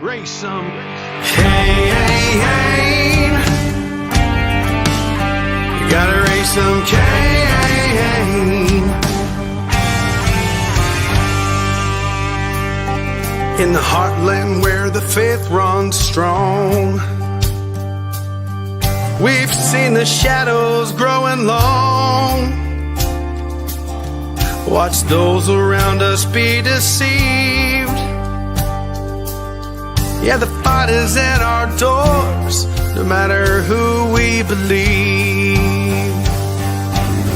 Raise some Cain. You gotta raise some Cain. In the heartland where the faith runs strong, we've seen the shadows growing long. Watch those around us be deceived. Yeah, the fight is at our doors, no matter who we believe.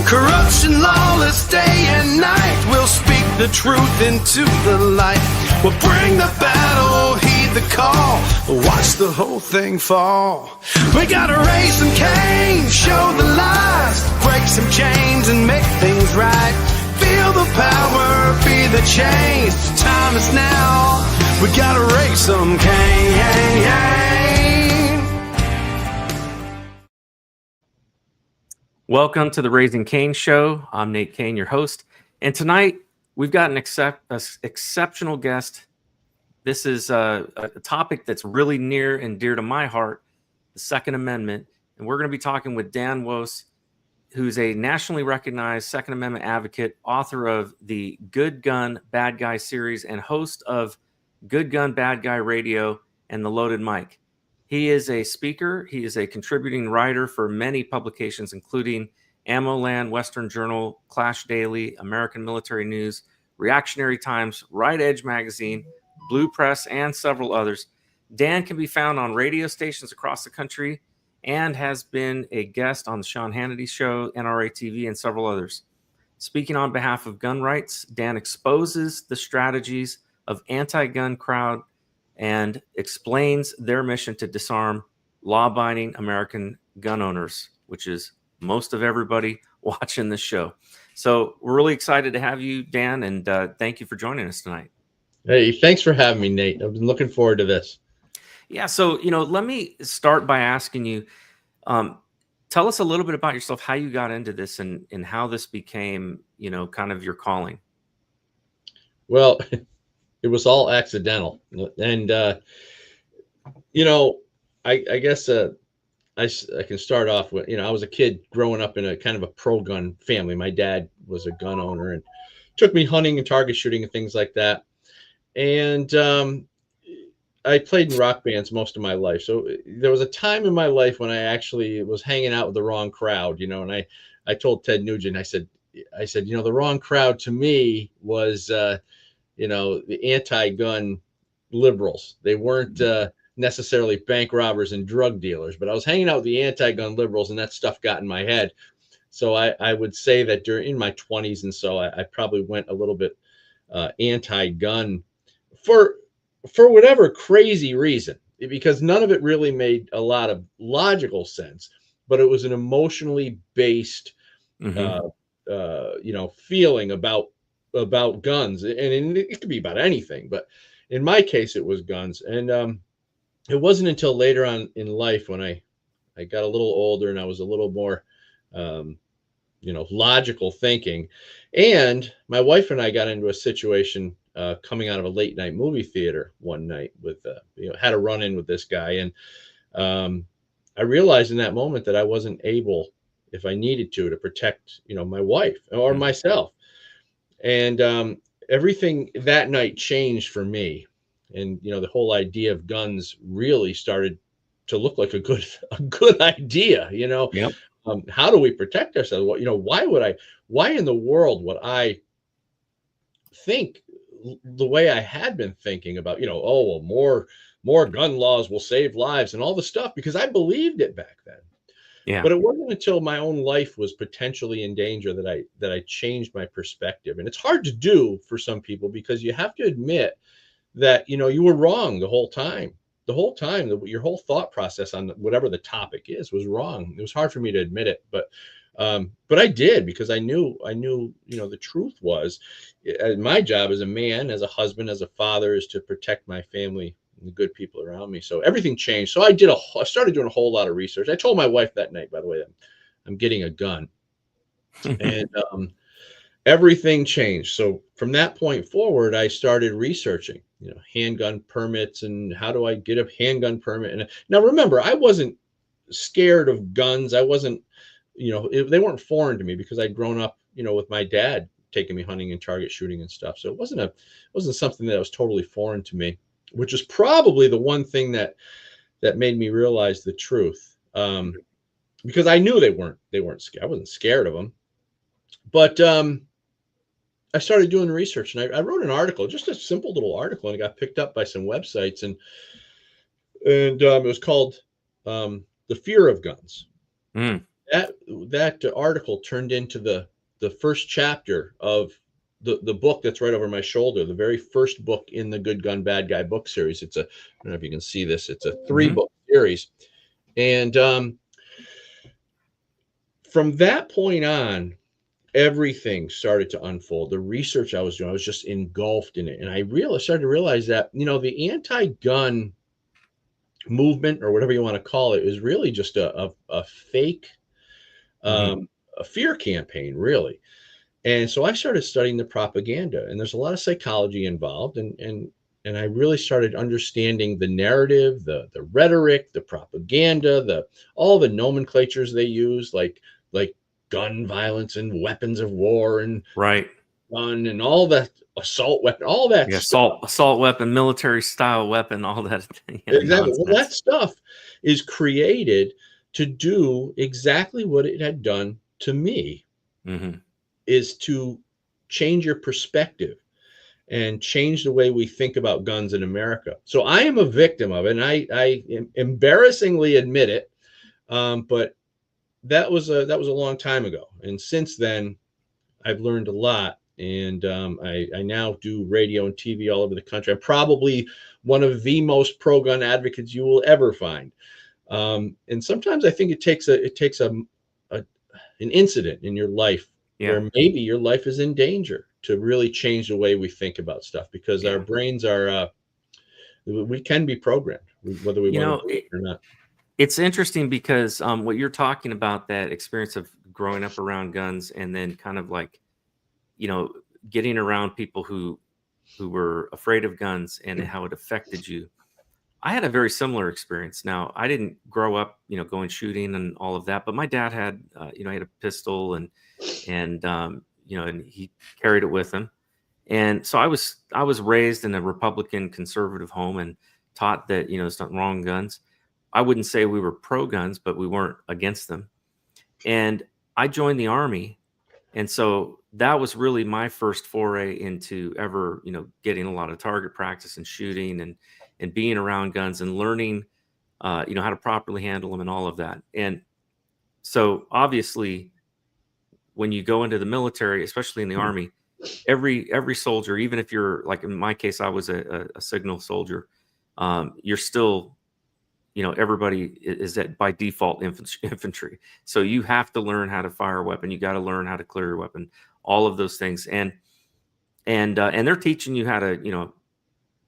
Corruption, lawless day and night, we'll speak the truth into the light. We'll bring the battle, heed the call, watch the whole thing fall. We gotta raise some Cain, show the lies, break some chains and make things right. Feel the power, be the change, time is now. We gotta raise some Cain. Welcome to the Raising Cain Show. I'm Nate Cain, your host. And tonight, we've got an exceptional guest. This is a topic that's really near and dear to my heart, the Second Amendment. And we're going to be talking with Dan Wos, who's a nationally recognized Second Amendment advocate, author of the Good Gun Bad Guyseries, and host of Good Gun Bad Guy Radio and The Loaded Mic. He is a speaker. He is a contributing writer for many publications, including AmmoLand, Western Journal, Clash Daily, American Military News, Reactionary Times, Right Edge Magazine, Blue Press, and several others. Dan can be found on radio stations across the country and has been a guest on the Sean Hannity Show, NRA TV, and several others. Speaking on behalf of gun rights, Dan exposes the strategies of anti-gun crowd and explains their mission to disarm law-abiding American gun owners, which is most of everybody watching this show. So we're really excited to have you, Dan, and thank you for joining us tonight. Hey, thanks for having me, Nate. I've been looking forward to this. Yeah, so, let me start by asking you, tell us a little bit about yourself, how you got into this and how this became, kind of your calling. Well, it was all accidental. And, I guess I can start off with, I was a kid growing up in a kind of a pro-gun family. My dad was a gun owner and took me hunting and target shooting and things like that. And I played in rock bands most of my life. So there was a time in my life when I actually was hanging out with the wrong crowd, and I told Ted Nugent, I said, the wrong crowd to me was, the anti-gun liberals. They weren't necessarily bank robbers and drug dealers, but I was hanging out with the anti-gun liberals, and that stuff got in my head. So I would say that in my 20s and so I probably went a little bit anti-gun for whatever crazy reason, because none of it really made a lot of logical sense, but it was an emotionally based, feeling about guns. And it could be about anything, but in my case, it was guns. And it wasn't until later on in life when I got a little older and I was a little more, logical thinking. And my wife and I got into a situation coming out of a late night movie theater one night with, had a run in with this guy. And I realized in that moment that I wasn't able, if I needed to protect, my wife or myself. And everything that night changed for me. And, the whole idea of guns really started to look like a good idea, Yep. How do we protect ourselves? Why in the world would I think the way I had been thinking about, more gun laws will save lives and all the stuff, because I believed it back then. Yeah. But it wasn't until my own life was potentially in danger that I changed my perspective. And it's hard to do for some people, because you have to admit that, you were wrong the whole time. Your whole thought process on whatever the topic was wrong. It was hard for me to admit it, but I did, because I knew, the truth was my job as a man, as a husband, as a father, is to protect my family and the good people around me. So everything changed. So I started doing a whole lot of research. I told my wife that night, by the way, that I'm getting a gun. And everything changed. So from that point forward, I started researching, handgun permits and how do I get a handgun permit. And now remember, I wasn't scared of guns. I wasn't, they weren't foreign to me because I'd grown up, with my dad taking me hunting and target shooting and stuff. So it wasn't something that was totally foreign to me, which is probably the one thing that made me realize the truth. Because I knew they weren't scared. I wasn't scared of them, but I started doing research, and I wrote an article, just a simple little article, and it got picked up by some websites, and it was called "The Fear of Guns." Mm. That article turned into the first chapter of the book that's right over my shoulder, the very first book in the Good Gun Bad Guy book series. I don't know if you can see this. It's a 3-book series, and from that point on, everything started to unfold. The research I was doing, I was just engulfed in it. And I started to realize that, the anti-gun movement, or whatever you want to call it, is really just a fake, a fear campaign, really. And so I started studying the propaganda, and there's a lot of psychology involved. And I really started understanding the narrative, the rhetoric, the propaganda, all the nomenclatures they use, like gun violence and weapons of war and gun and all that, assault weapon, all that stuff. assault weapon, military style weapon, all that. Exactly. Nonsense. Well, that stuff is created to do exactly what it had done to me, is to change your perspective and change the way we think about guns in America. So I am a victim of it, and I embarrassingly admit it. But that was a long time ago, and since then I've learned a lot, and I now do radio and TV all over the country. I'm probably one of the most pro-gun advocates you will ever find, and sometimes I think it takes an incident in your life where maybe your life is in danger to really change the way we think about stuff, because our brains are we can be programmed, whether we want to do it or not. It's interesting because what you're talking about, that experience of growing up around guns and then kind of like, getting around people who were afraid of guns and how it affected you. I had a very similar experience. Now, I didn't grow up, going shooting and all of that, but my dad had, he had a pistol and he carried it with him. And so I was raised in a Republican conservative home and taught that, there's nothing wrong with guns. I wouldn't say we were pro guns, but we weren't against them. And I joined the Army. And so that was really my first foray into ever, getting a lot of target practice and shooting and being around guns and learning, how to properly handle them and all of that. And so obviously when you go into the military, especially in the Army, every soldier, even if you're, like in my case, I was a signal soldier, you're still, everybody is at by default infantry. So you have to learn how to fire a weapon. You got to learn how to clear your weapon, all of those things. And they're teaching you how to,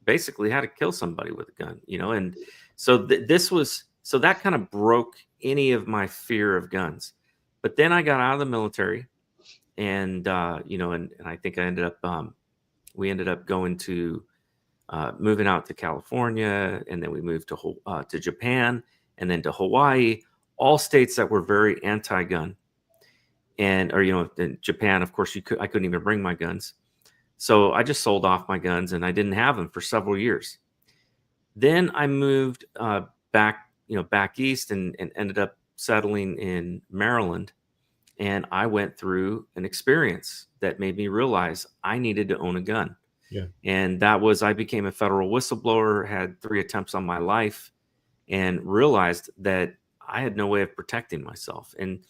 basically how to kill somebody with a gun, and so that kind of broke any of my fear of guns. But then I got out of the military, and, and I think we ended up going to, moving out to California, and then we moved to Japan, and then to Hawaii, all states that were very anti-gun. And, in Japan, of course, I couldn't even bring my guns. So I just sold off my guns, and I didn't have them for several years. Then I moved back east and ended up settling in Maryland. And I went through an experience that made me realize I needed to own a gun. Yeah. And that was, I became a federal whistleblower, had 3 attempts on my life, and realized that I had no way of protecting myself. And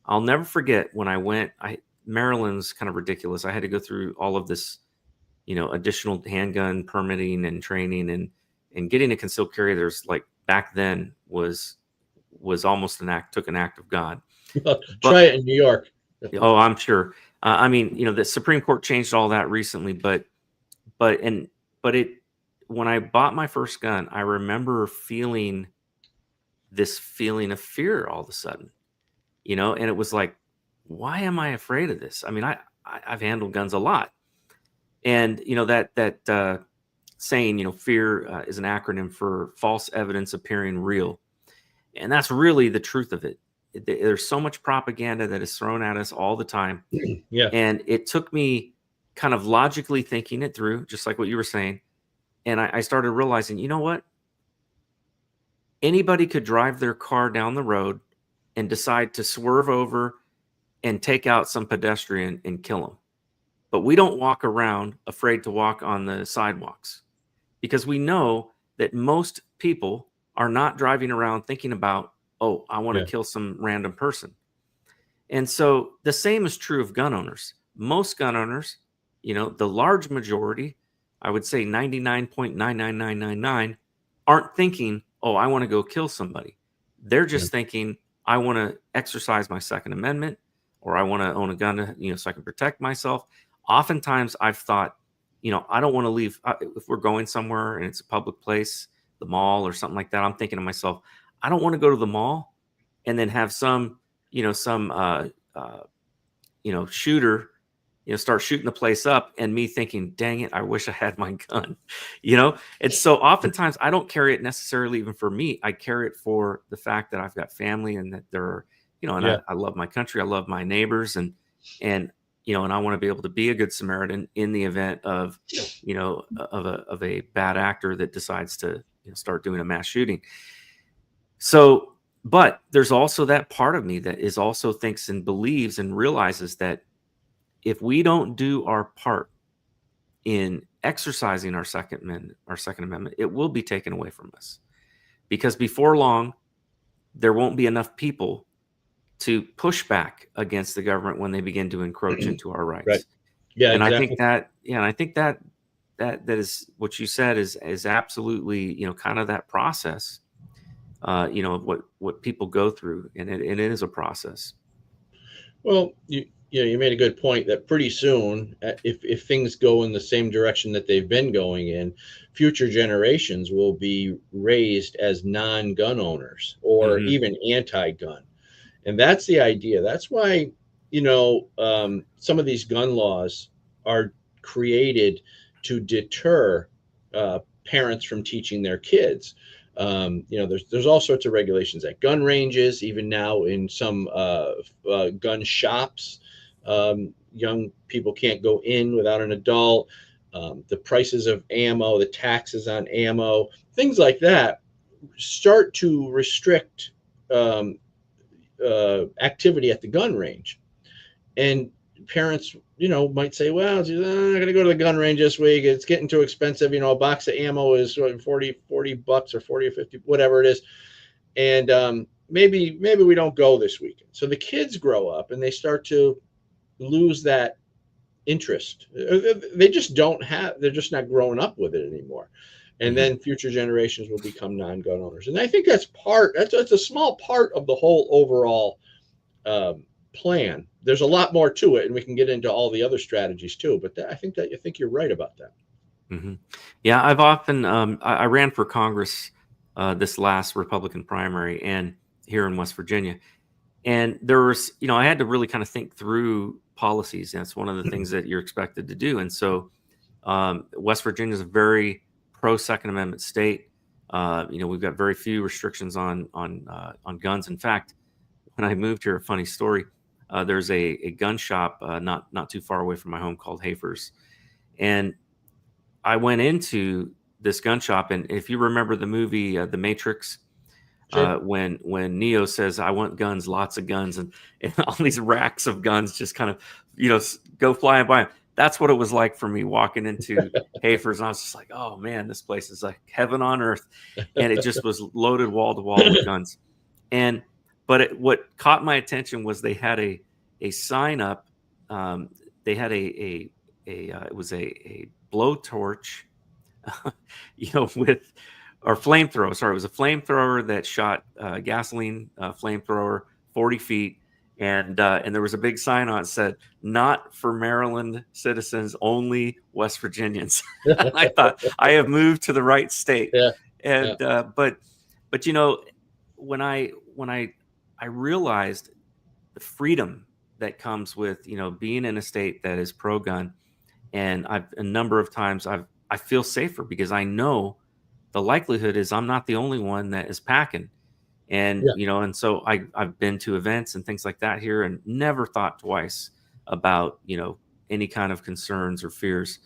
I'll never forget when I went, Maryland's kind of ridiculous. I had to go through all of this, additional handgun permitting and training, and getting a concealed carry. There's like, back then was almost took an act of God. Try it in New York. Oh, I'm sure. The Supreme Court changed all that recently, but when I bought my first gun, I remember feeling this feeling of fear all of a sudden, and it was like, why am I afraid of this? I I've handled guns a lot. And, that saying, fear is an acronym for false evidence appearing real. And that's really the truth of it. There's so much propaganda that is thrown at us all the time. Yeah. And it took me kind of logically thinking it through, just like what you were saying. And I started realizing, you know what? Anybody could drive their car down the road and decide to swerve over and take out some pedestrian and kill him. But we don't walk around afraid to walk on the sidewalks, because we know that most people are not driving around thinking about, oh, I want to kill some random person. And so the same is true of gun owners. Most gun owners, the large majority, I would say 99.99999, aren't thinking, oh, I want to go kill somebody. They're just thinking, I want to exercise my Second Amendment, or I want to own a gun, so I can protect myself. Oftentimes I've thought, I don't want to leave. If we're going somewhere and it's a public place, the mall or something like that, I'm thinking to myself, I don't want to go to the mall and then have some shooter, start shooting the place up, and me thinking, dang it, I wish I had my gun, And so oftentimes I don't carry it necessarily even for me. I carry it for the fact that I've got family, and that there are, I love my country. I love my neighbors, and I want to be able to be a good Samaritan in the event of, of a bad actor that decides to start doing a mass shooting. So, but there's also that part of me that is also thinks and believes and realizes that if we don't do our part in exercising our Second Amendment, it will be taken away from us, because before long, there won't be enough people to push back against the government when they begin to encroach into our rights. Right. Yeah. And exactly. I think that is what you said is absolutely, kind of that process, what people go through, and it is a process. Well, you made a good point that pretty soon, if things go in the same direction that they've been going in, future generations will be raised as non-gun owners or even anti-gun. And that's the idea. That's why, some of these gun laws are created to deter parents from teaching their kids. There's all sorts of regulations at gun ranges, even now in some gun shops. Young people can't go in without an adult. The prices of ammo, the taxes on ammo, things like that start to restrict activity at the gun range. And parents, might say, well, I'm not going to go to the gun range this week. It's getting too expensive. A box of ammo is $40 or 40 or 50, whatever it is. And maybe we don't go this weekend. So the kids grow up and they start to lose that interest. They just they're just not growing up with it anymore. And then future generations will become non-gun owners. And I think that's a small part of the whole overall plan. There's a lot more to it, and we can get into all the other strategies too. But I think you're right about that. Mm-hmm. Yeah, I've often I ran for Congress this last Republican primary, and here in West Virginia, and there was, I had to really kind of think through policies. That's one of the things that you're expected to do. And so West Virginia is a very pro Second Amendment state. We've got very few restrictions on guns. In fact, when I moved here, a funny story. There's a gun shop not too far away from my home called Hafer's, and I went into this gun shop, and if you remember the movie The Matrix, sure. When Neo says, "I want guns, lots of guns," and all these racks of guns just kind of go flying by him. That's what it was like for me walking into Hafer's, and I was just like, "Oh man, this place is like heaven on earth," and it just was loaded wall to wall with guns. But what caught my attention was they had a sign up. They had it was a blowtorch, with or flamethrower. Sorry, it was a flamethrower that shot gasoline flamethrower 40 feet, and there was a big sign on it that said, "Not for Maryland citizens, only West Virginians." I thought, I have moved to the right state. Yeah. And but when I realized the freedom that comes with, being in a state that is pro-gun. And a number of times I feel safer because I know the likelihood is I'm not the only one that is packing. And, Yeah. and so I've been to events and things like that here and never thought twice about, any kind of concerns or fears,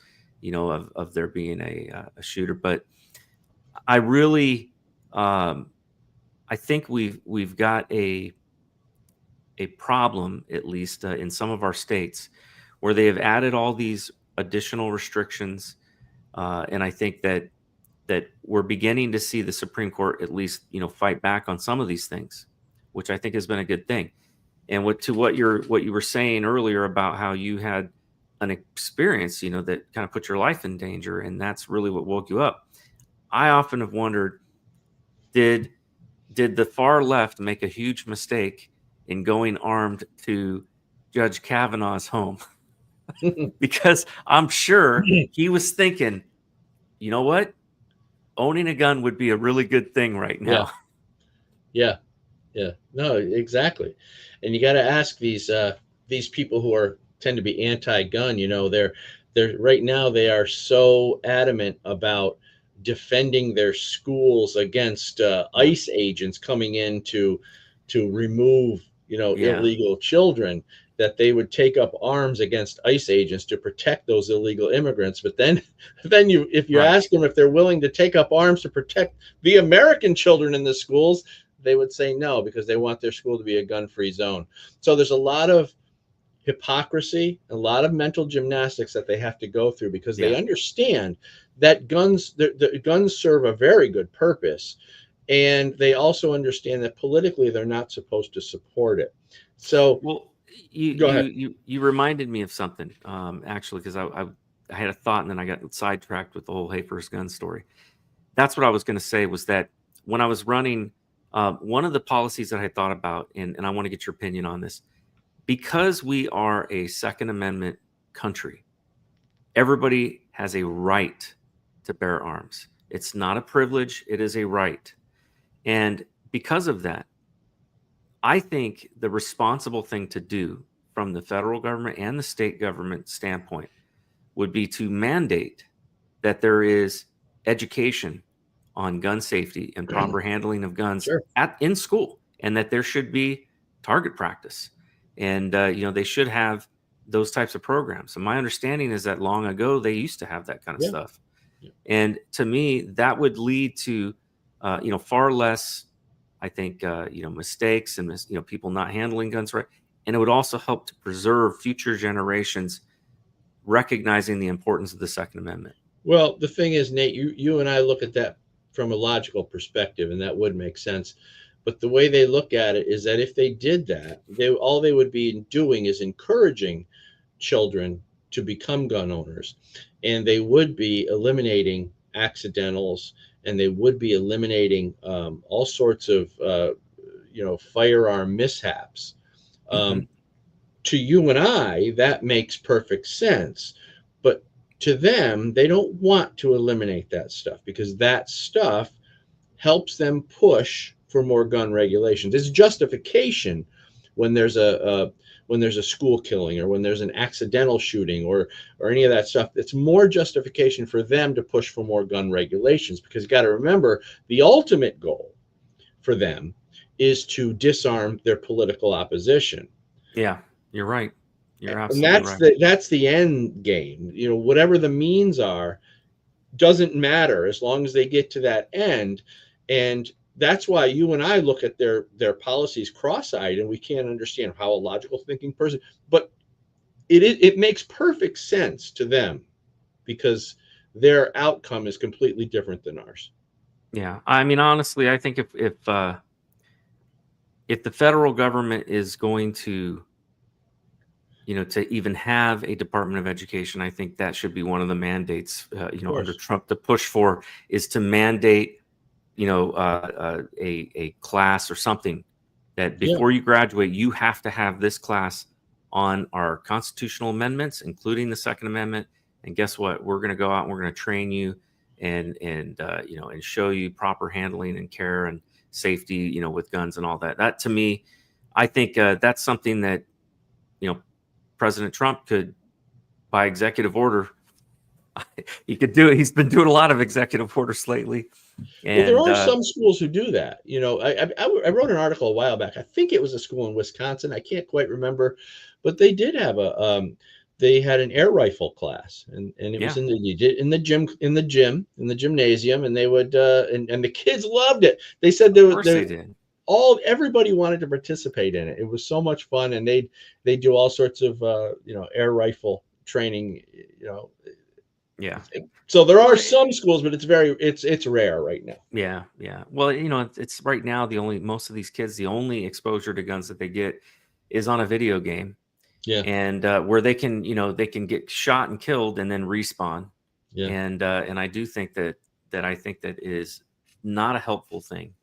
of there being a shooter. But I really, I think we've got a problem, at least in some of our states, where they have added all these additional restrictions, and I think that we're beginning to see the Supreme Court at least fight back on some of these things, which I think has been a good thing. And what you were saying earlier about how you had an experience that kind of put your life in danger, and that's really what woke you up. I often have wondered, did the far left make a huge mistake in going armed to Judge Kavanaugh's home? Because I'm sure he was thinking, you know what? Owning a gun would be a really good thing right Yeah. now. Yeah. Yeah. No, exactly. And you got to ask these people who tend to be anti-gun, they're right now, they are so adamant about defending their schools against ICE agents coming in to remove, Yeah. illegal children, that they would take up arms against ICE agents to protect those illegal immigrants. But then if you Right. ask them if they're willing to take up arms to protect the American children in the schools, they would say no, because they want their school to be a gun-free zone. So there's a lot of hypocrisy, a lot of mental gymnastics that they have to go through, because they Yeah. understand that the guns serve a very good purpose. And they also understand that politically they're not supposed to support it. So Well, go ahead. you reminded me of something, actually, because I had a thought and then I got sidetracked with the whole Hey First Gun story. That's what I was going to say, was that when I was running, one of the policies that I thought about, and I want to get your opinion on this, because we are a Second Amendment country, everybody has a right to bear arms. It's not a privilege, it is a right. And because of that, I think the responsible thing to do from the federal government and the state government standpoint would be to mandate that there is education on gun safety and proper handling of guns Sure. in school, and that there should be target practice, and they should have those types of programs. And my understanding is that long ago they used to have that kind of Yeah. stuff. Yeah. And to me, that would lead to far less, I think, mistakes and people not handling guns right, and it would also help to preserve future generations recognizing the importance of the Second Amendment. Well, the thing is, Nate, you and I look at that from a logical perspective, and that would make sense. But the way they look at it is that if they did that, all they would be doing is encouraging children to become gun owners, and they would be eliminating accidentals, and they would be eliminating all sorts of firearm mishaps. To you and I, that makes perfect sense. But to them, they don't want to eliminate that stuff, because that stuff helps them push for more gun regulations. It's justification when there's a school killing, or when there's an accidental shooting, or any of that stuff. It's more justification for them to push for more gun regulations, because you got to remember, the ultimate goal for them is to disarm their political opposition. Yeah, you're right. You're And absolutely right. that's the end game. Whatever the means are, doesn't matter as long as they get to that end. And that's why you and I look at their policies cross-eyed, and we can't understand how a logical thinking person, but it makes perfect sense to them, because their outcome is completely different than ours. Yeah, I mean, honestly, I think if the federal government is going to to even have a Department of Education, I think that should be one of the mandates, under Trump, to push for, is to mandate, a class or something that before you graduate, you have to have this class on our constitutional amendments, including the Second Amendment. And guess what? We're going to go out and we're going to train you and show you proper handling and care and safety, with guns and all that. That, to me, I think that's something that President Trump could, by executive order, he could do it. He's been doing a lot of executive orders lately. Well, there And are some schools who do that. I wrote an article a while back. I think it was a school in Wisconsin. I can't quite remember, but they did have they had an air rifle class, and it was in the gymnasium, and they would and the kids loved it. They said they did. Everybody wanted to participate in it. It was so much fun, and they do all sorts of air rifle training. Yeah. So there are some schools, but it's rare right now. Yeah, yeah. Well, it's right now most of these kids, the only exposure to guns that they get is on a video game. Yeah. And where they can get shot and killed and then respawn. Yeah. And I do think that is not a helpful thing.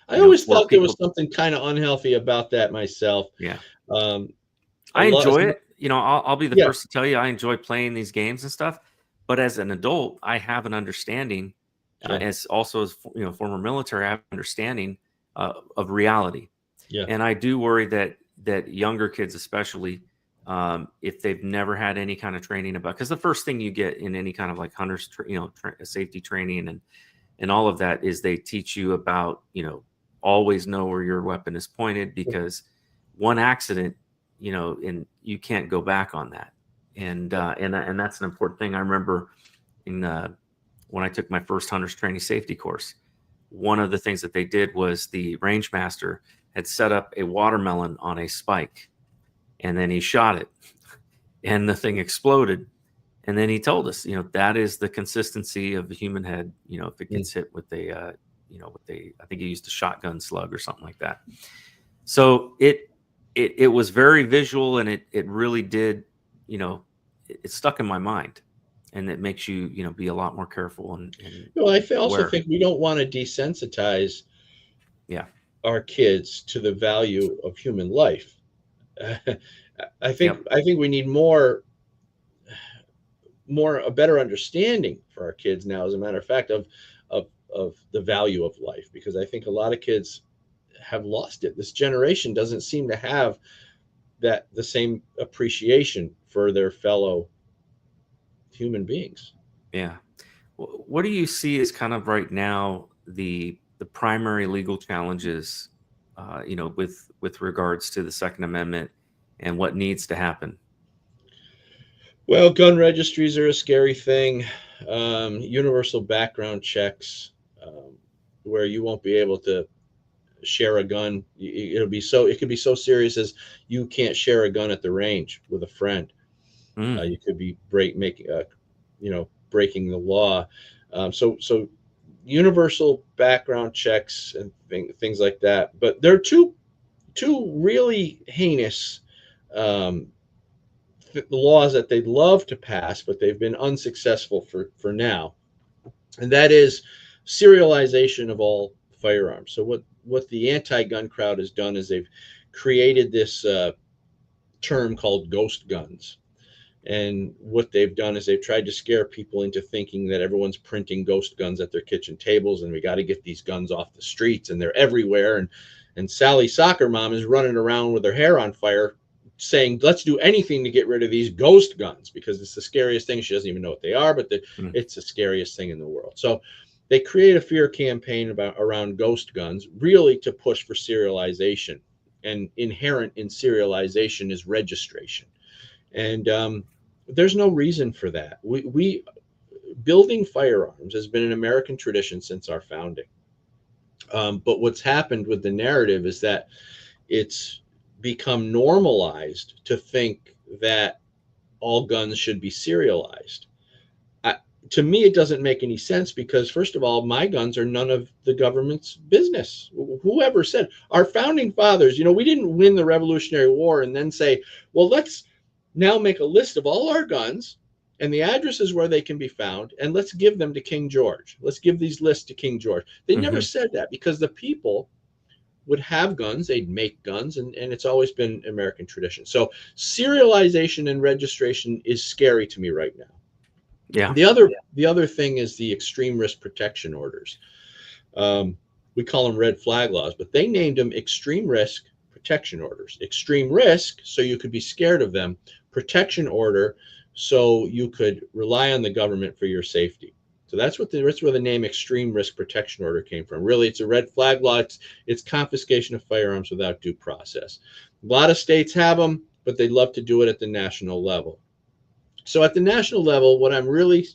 I always thought there was something kind of unhealthy about that myself. Yeah. I enjoy it. I'll be the Yeah. first to tell you I enjoy playing these games and stuff. But as an adult, I have an understanding, as former military, I have an understanding of reality. Yeah. And I do worry that younger kids, especially, if they've never had any kind of training about, because the first thing you get in any kind of like hunters, safety training and all of that is they teach you about, always know where your weapon is pointed, because one accident, and you can't go back on that. And that's an important thing. I remember when I took my first hunters training safety course, one of the things that they did was the range master had set up a watermelon on a spike, and then he shot it, and the thing exploded. And then he told us, that is the consistency of the human head. If it gets hit with I think he used a shotgun slug or something like that. So it was very visual, and it really did, it stuck in my mind, and it makes you, be a lot more careful. And I also think we don't want to desensitize our kids to the value of human life. I think we need a better understanding for our kids now, as a matter of fact, of the value of life, because I think a lot of kids have lost it. This generation doesn't seem to have the same appreciation for their fellow human beings. Yeah. What do you see as kind of right now the primary legal challenges, with regards to the Second Amendment and what needs to happen? Well, gun registries are a scary thing. Universal background checks, where you won't be able to share a gun. It could be so serious as you can't share a gun at the range with a friend. You could be breaking the law. So universal background checks and things like that. But there are two really heinous laws that they'd love to pass, but they've been unsuccessful for now, and that is serialization of all firearms. So what the anti-gun crowd has done is they've created this term called ghost guns. And what they've done is they've tried to scare people into thinking that everyone's printing ghost guns at their kitchen tables, and we got to get these guns off the streets, and they're everywhere. And Sally Soccer Mom is running around with her hair on fire saying, let's do anything to get rid of these ghost guns, because it's the scariest thing. She doesn't even know what they are, but it's the scariest thing in the world. So they create a fear campaign around ghost guns, really to push for serialization. And inherent in serialization is registration. And there's no reason for that. We building firearms has been an American tradition since our founding. But what's happened with the narrative is that it's become normalized to think that all guns should be serialized. To me, it doesn't make any sense, because first of all, my guns are none of the government's business. Whoever said, our founding fathers, we didn't win the Revolutionary War and then say, well, let's now make a list of all our guns and the addresses where they can be found, and let's give them to King George. Let's give these lists to King George. They never said that, because the people would have guns, they'd make guns, and it's always been American tradition. So serialization and registration is scary to me right now. Yeah. The other thing is the extreme risk protection orders. We call them red flag laws, but they named them extreme risk protection orders. Extreme risk, so you could be scared of them. Protection order, so you could rely on the government for your safety. So that's where the name extreme risk protection order came from. Really, it's a red flag law. It's confiscation of firearms without due process. A lot of states have them, but they love to do it at the national level. So at the national level, what I'm really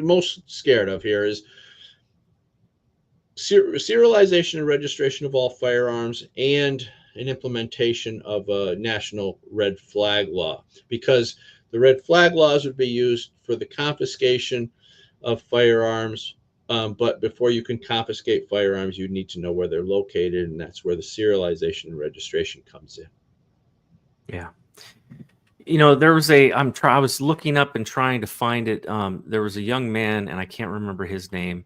most scared of here is serialization and registration of all firearms and an implementation of a national red flag law, because the red flag laws would be used for the confiscation of firearms. But before you can confiscate firearms, you need to know where they're located, and that's where the serialization and registration comes in. Yeah. You know, there was I was looking up and trying to find it. There was a young man, and I can't remember his name,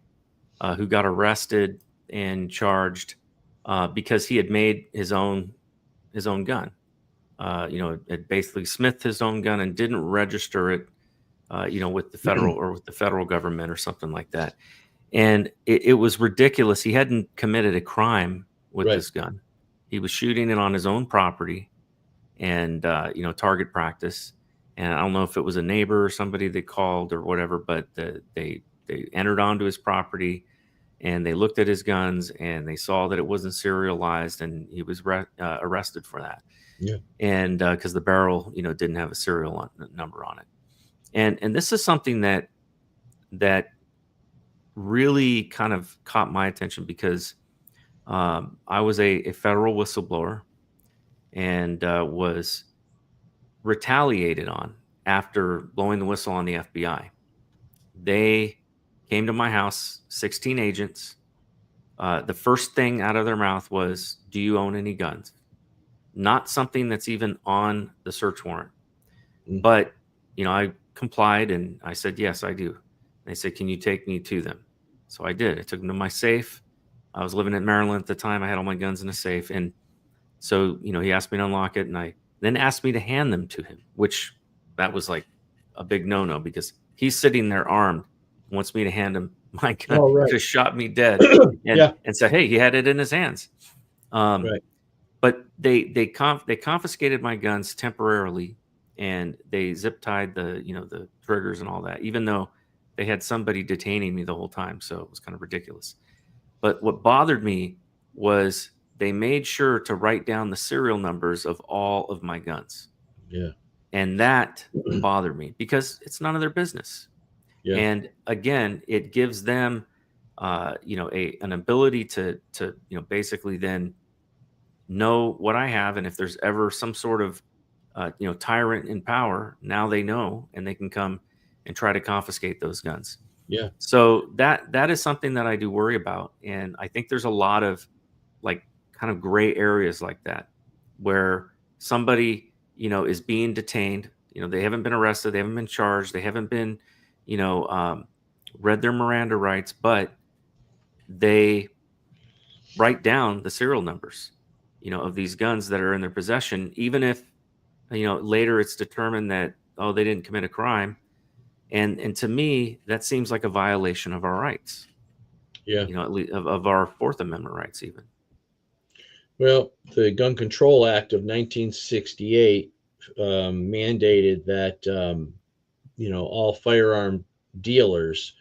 who got arrested and charged because he had made his own gun. It basically smithed his own gun and didn't register it, with the federal government or something like that. And it was ridiculous. He hadn't committed a crime with Right. this gun. He was shooting it on his own property and, target practice. And I don't know if it was a neighbor or somebody they called or whatever, but they entered onto his property and they looked at his guns and they saw that it wasn't serialized, and he was arrested for that. Yeah. And because the barrel, didn't have a serial number on it. And this is something that really kind of caught my attention because I was a federal whistleblower and was retaliated on after blowing the whistle on the FBI. They came to my house, 16 agents. The first thing out of their mouth was, "Do you own any guns?" Not something that's even on the search warrant. Mm. But, I complied and I said, "Yes, I do." They said, "Can you take me to them?" So I did. I took them to my safe. I was living in Maryland at the time. I had all my guns in a safe. And so, he asked me to unlock it, and I then asked me to hand them to him, which that was like a big no-no because he's sitting there armed, wants me to hand him my gun. Oh, right. Just shot me dead and said, hey, he had it in his hands. Right. But they confiscated my guns temporarily, and they zip tied the triggers and all that, even though they had somebody detaining me the whole time. So it was kind of ridiculous. But what bothered me was they made sure to write down the serial numbers of all of my guns. Yeah. And that bothered me because it's none of their business. Yeah. And again, it gives them, an ability to basically then know what I have. And if there's ever some sort of, tyrant in power, now they know, and they can come and try to confiscate those guns. Yeah. So that is something that I do worry about. And I think there's a lot of like kind of gray areas like that where somebody, is being detained. They haven't been arrested. They haven't been charged. They haven't been, read their Miranda rights, but they write down the serial numbers, of these guns that are in their possession, even if, later it's determined that, oh, they didn't commit a crime. And to me, that seems like a violation of our rights. Yeah. At least of our Fourth Amendment rights, even. Well, the Gun Control Act of 1968 mandated that, all firearm dealers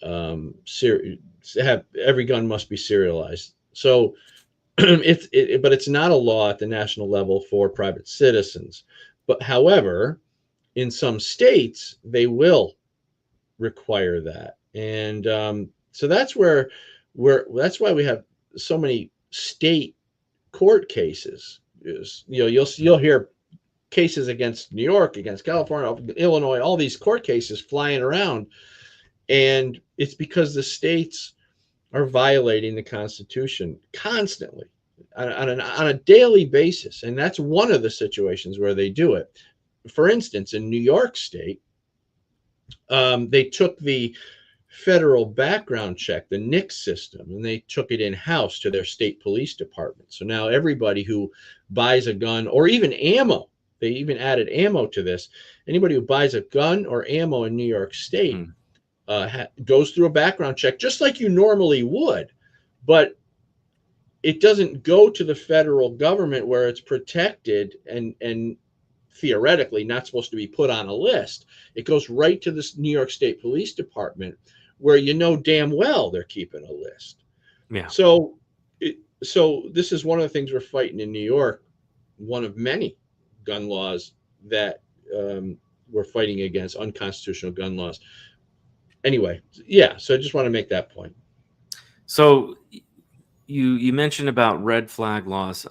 have every gun must be serialized. So but it's not a law at the national level for private citizens. But however, in some states, they will require that. And so that's that's why we have so many state court cases. You'll hear cases against New York, against California, Illinois, all these court cases flying around. And it's because the states are violating the Constitution constantly on a daily basis. And that's one of the situations where they do it. For instance, in New York State, they took the federal background check, the NICS system, and they took it in-house to their state police department. So now everybody who buys a gun or even ammo, they even added ammo to this, anybody who buys a gun or ammo in New York State goes through a background check just like you normally would. But it doesn't go to the federal government where it's protected and theoretically not supposed to be put on a list. It goes right to the New York State Police Department, where you know damn well they're keeping a list. Yeah. So this is one of the things we're fighting in New York, one of many gun laws that we're fighting against, unconstitutional gun laws. Anyway, yeah, so I just want to make that point. So you mentioned about red flag laws.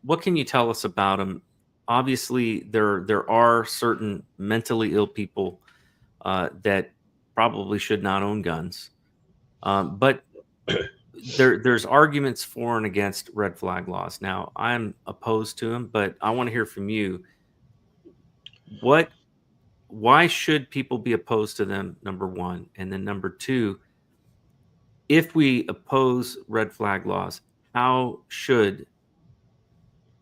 What can you tell us about them? Obviously, there are certain mentally ill people that probably should not own guns, but there's arguments for and against red flag laws. Now, I'm opposed to them, but I want to hear from you. Why should people be opposed to them, number one? And then number two, if we oppose red flag laws, how should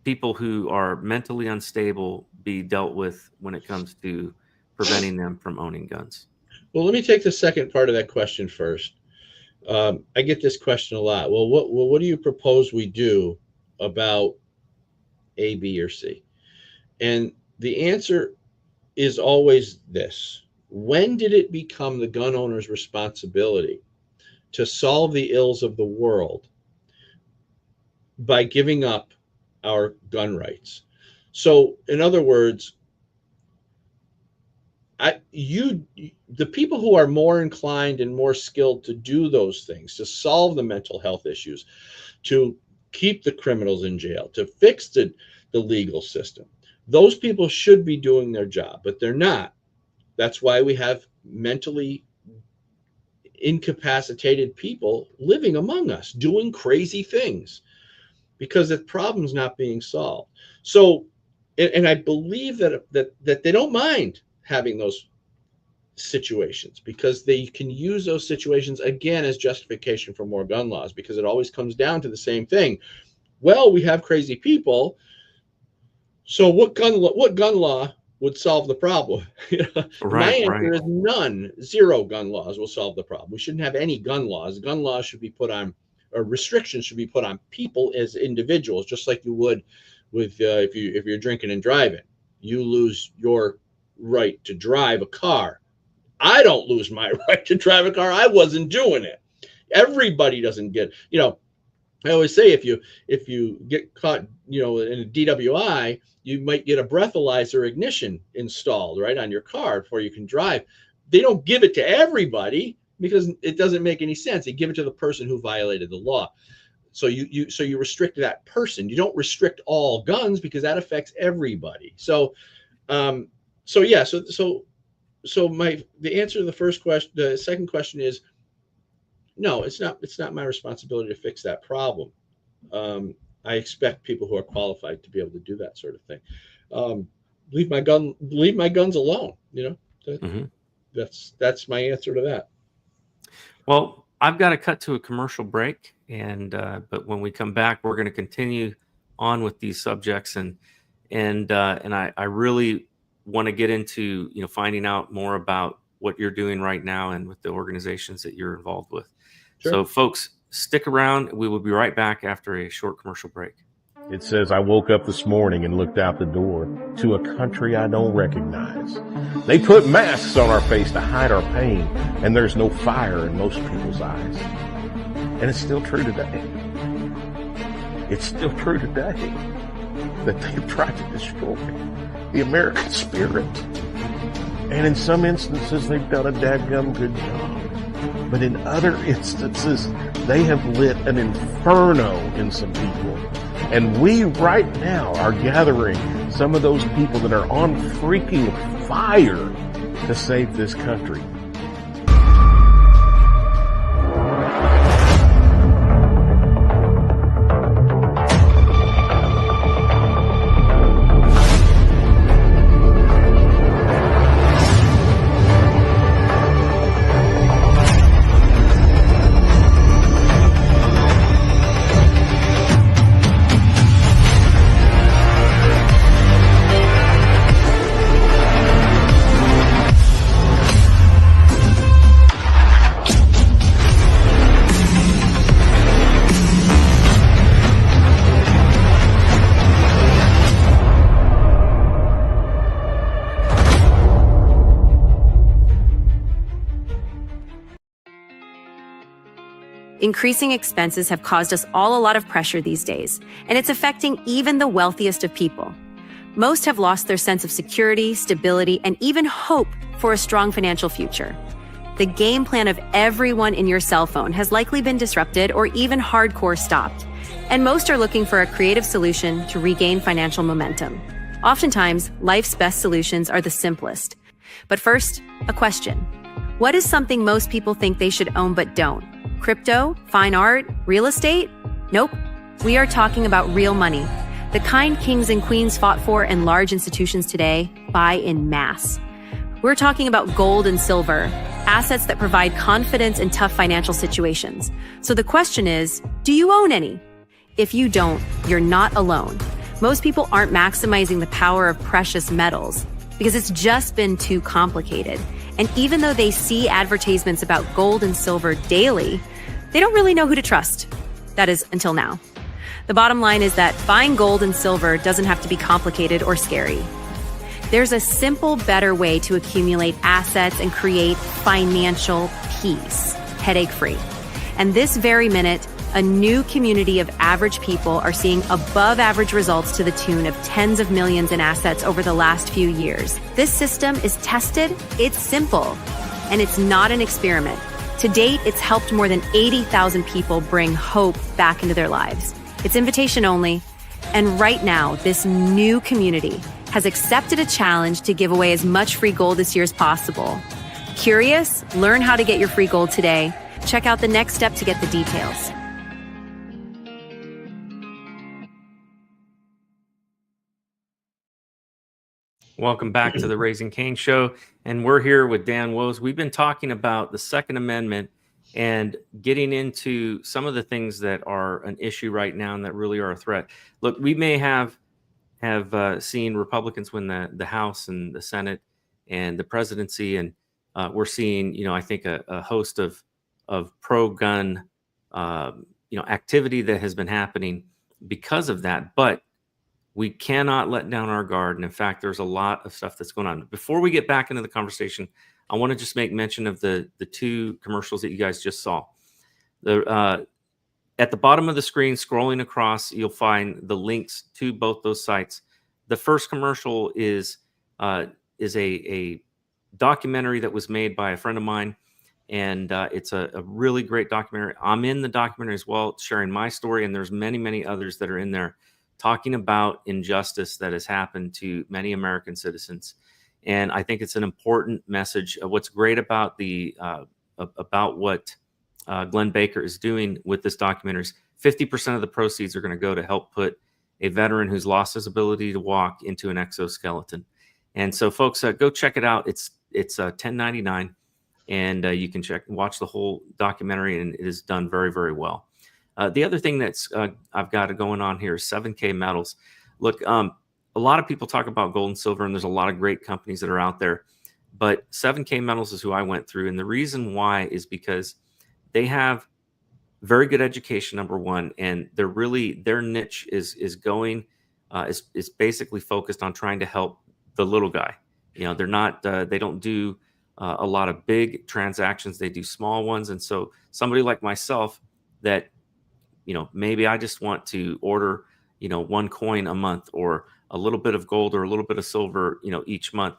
people who are mentally unstable be dealt with when it comes to preventing them from owning guns? Well, let me take the second part of that question first. I get this question a lot. Well, what do you propose we do about A, B, or C? And the answer is always this: when did it become the gun owner's responsibility to solve the ills of the world by giving up our gun rights? So, in other words, the people who are more inclined and more skilled to do those things, to solve the mental health issues, to keep the criminals in jail, to fix the legal system, those people should be doing their job, but they're not. That's why we have mentally incapacitated people living among us doing crazy things because the problem's not being solved. So, and I believe that they don't mind having those situations because they can use those situations again as justification for more gun laws, because it always comes down to the same thing. Well, we have crazy people, so what gun law would solve the problem? My answer is none. Zero gun laws will solve the problem. We shouldn't have any gun laws. Gun laws should be put on, or restrictions should be put on people as individuals, just like you would with if you're drinking and driving. You lose your right to drive a car. I don't lose my right to drive a car. I wasn't doing it. Everybody doesn't get, I always say if you get caught, in a DWI, you might get a breathalyzer ignition installed right on your car before you can drive. They don't give it to everybody because it doesn't make any sense. They give it to the person who violated the law. So you restrict that person. You don't restrict all guns because that affects everybody. So the answer to the first question, the second question is no, it's not my responsibility to fix that problem. I expect people who are qualified to be able to do that sort of thing. Leave my guns alone. That's my answer to that. Well, I've got to cut to a commercial break, and but when we come back, we're going to continue on with these subjects, and I really want to get into finding out more about what you're doing right now and with the organizations that you're involved with. Sure. So, folks, stick around. We will be right back after a short commercial break. It says, I woke up this morning and looked out the door to a country I don't recognize. They put masks on our face to hide our pain, and there's no fire in most people's eyes. And it's still true today. It's still true today that they've tried to destroy the American spirit. And in some instances, they've done a dadgum good job. But in other instances, they have lit an inferno in some people. And we right now are gathering some of those people that are on freaking fire to save this country. Increasing expenses have caused us all a lot of pressure these days, and it's affecting even the wealthiest of people. Most have lost their sense of security, stability, and even hope for a strong financial future. The game plan of everyone in your cell phone has likely been disrupted or even hardcore stopped, and most are looking for a creative solution to regain financial momentum. Oftentimes, life's best solutions are the simplest. But first, a question. What is something most people think they should own but don't? Crypto, fine art, real estate? Nope. We are talking about real money. The kind kings and queens fought for and large institutions today buy in mass. We're talking about gold and silver, assets that provide confidence in tough financial situations. So the question is, do you own any? If you don't, you're not alone. Most people aren't maximizing the power of precious metals because it's just been too complicated. And even though they see advertisements about gold and silver daily, they don't really know who to trust. That is, until now. The bottom line is that buying gold and silver doesn't have to be complicated or scary. There's a simple, better way to accumulate assets and create financial peace, headache-free. And this very minute, a new community of average people are seeing above-average results to the tune of tens of millions in assets over the last few years. This system is tested, it's simple, and it's not an experiment. To date, it's helped more than 80,000 people bring hope back into their lives. It's invitation only, and right now, this new community has accepted a challenge to give away as much free gold this year as possible. Curious? Learn how to get your free gold today. Check out the next step to get the details. Welcome back to the Raising Cain Show, and we're here with Dan Wos. We've been talking about the Second Amendment and getting into some of the things that are an issue right now and that really are a threat. Look, we may have seen Republicans win the House and the Senate and the presidency, and we're seeing, I think a host of pro-gun, activity that has been happening because of that. But we cannot let down our guard. And in fact, there's a lot of stuff that's going on. Before we get back into the conversation, I want to just make mention of the two commercials that you guys just saw. At the bottom of the screen, scrolling across, you'll find the links to both those sites. The first commercial is a documentary that was made by a friend of mine, and it's a really great documentary. I'm in the documentary as well, sharing my story, and there's many, many others that are in there talking about injustice that has happened to many American citizens. And I think it's an important message. What's great about what Glenn Baker is doing with this documentary is 50% of the proceeds are going to go to help put a veteran who's lost his ability to walk into an exoskeleton. And so, folks, go check it out. It's $10.99, and you can watch the whole documentary, and it is done very, very well. The other thing that's I've got going on here is 7K Metals. Look, a lot of people talk about gold and silver, and there's a lot of great companies that are out there. But 7K Metals is who I went through. And the reason why is because they have very good education, number one. And their niche is basically focused on trying to help the little guy. They're not, they don't do a lot of big transactions. They do small ones. And so somebody like myself that, maybe I just want to order, one coin a month or a little bit of gold or a little bit of silver, each month.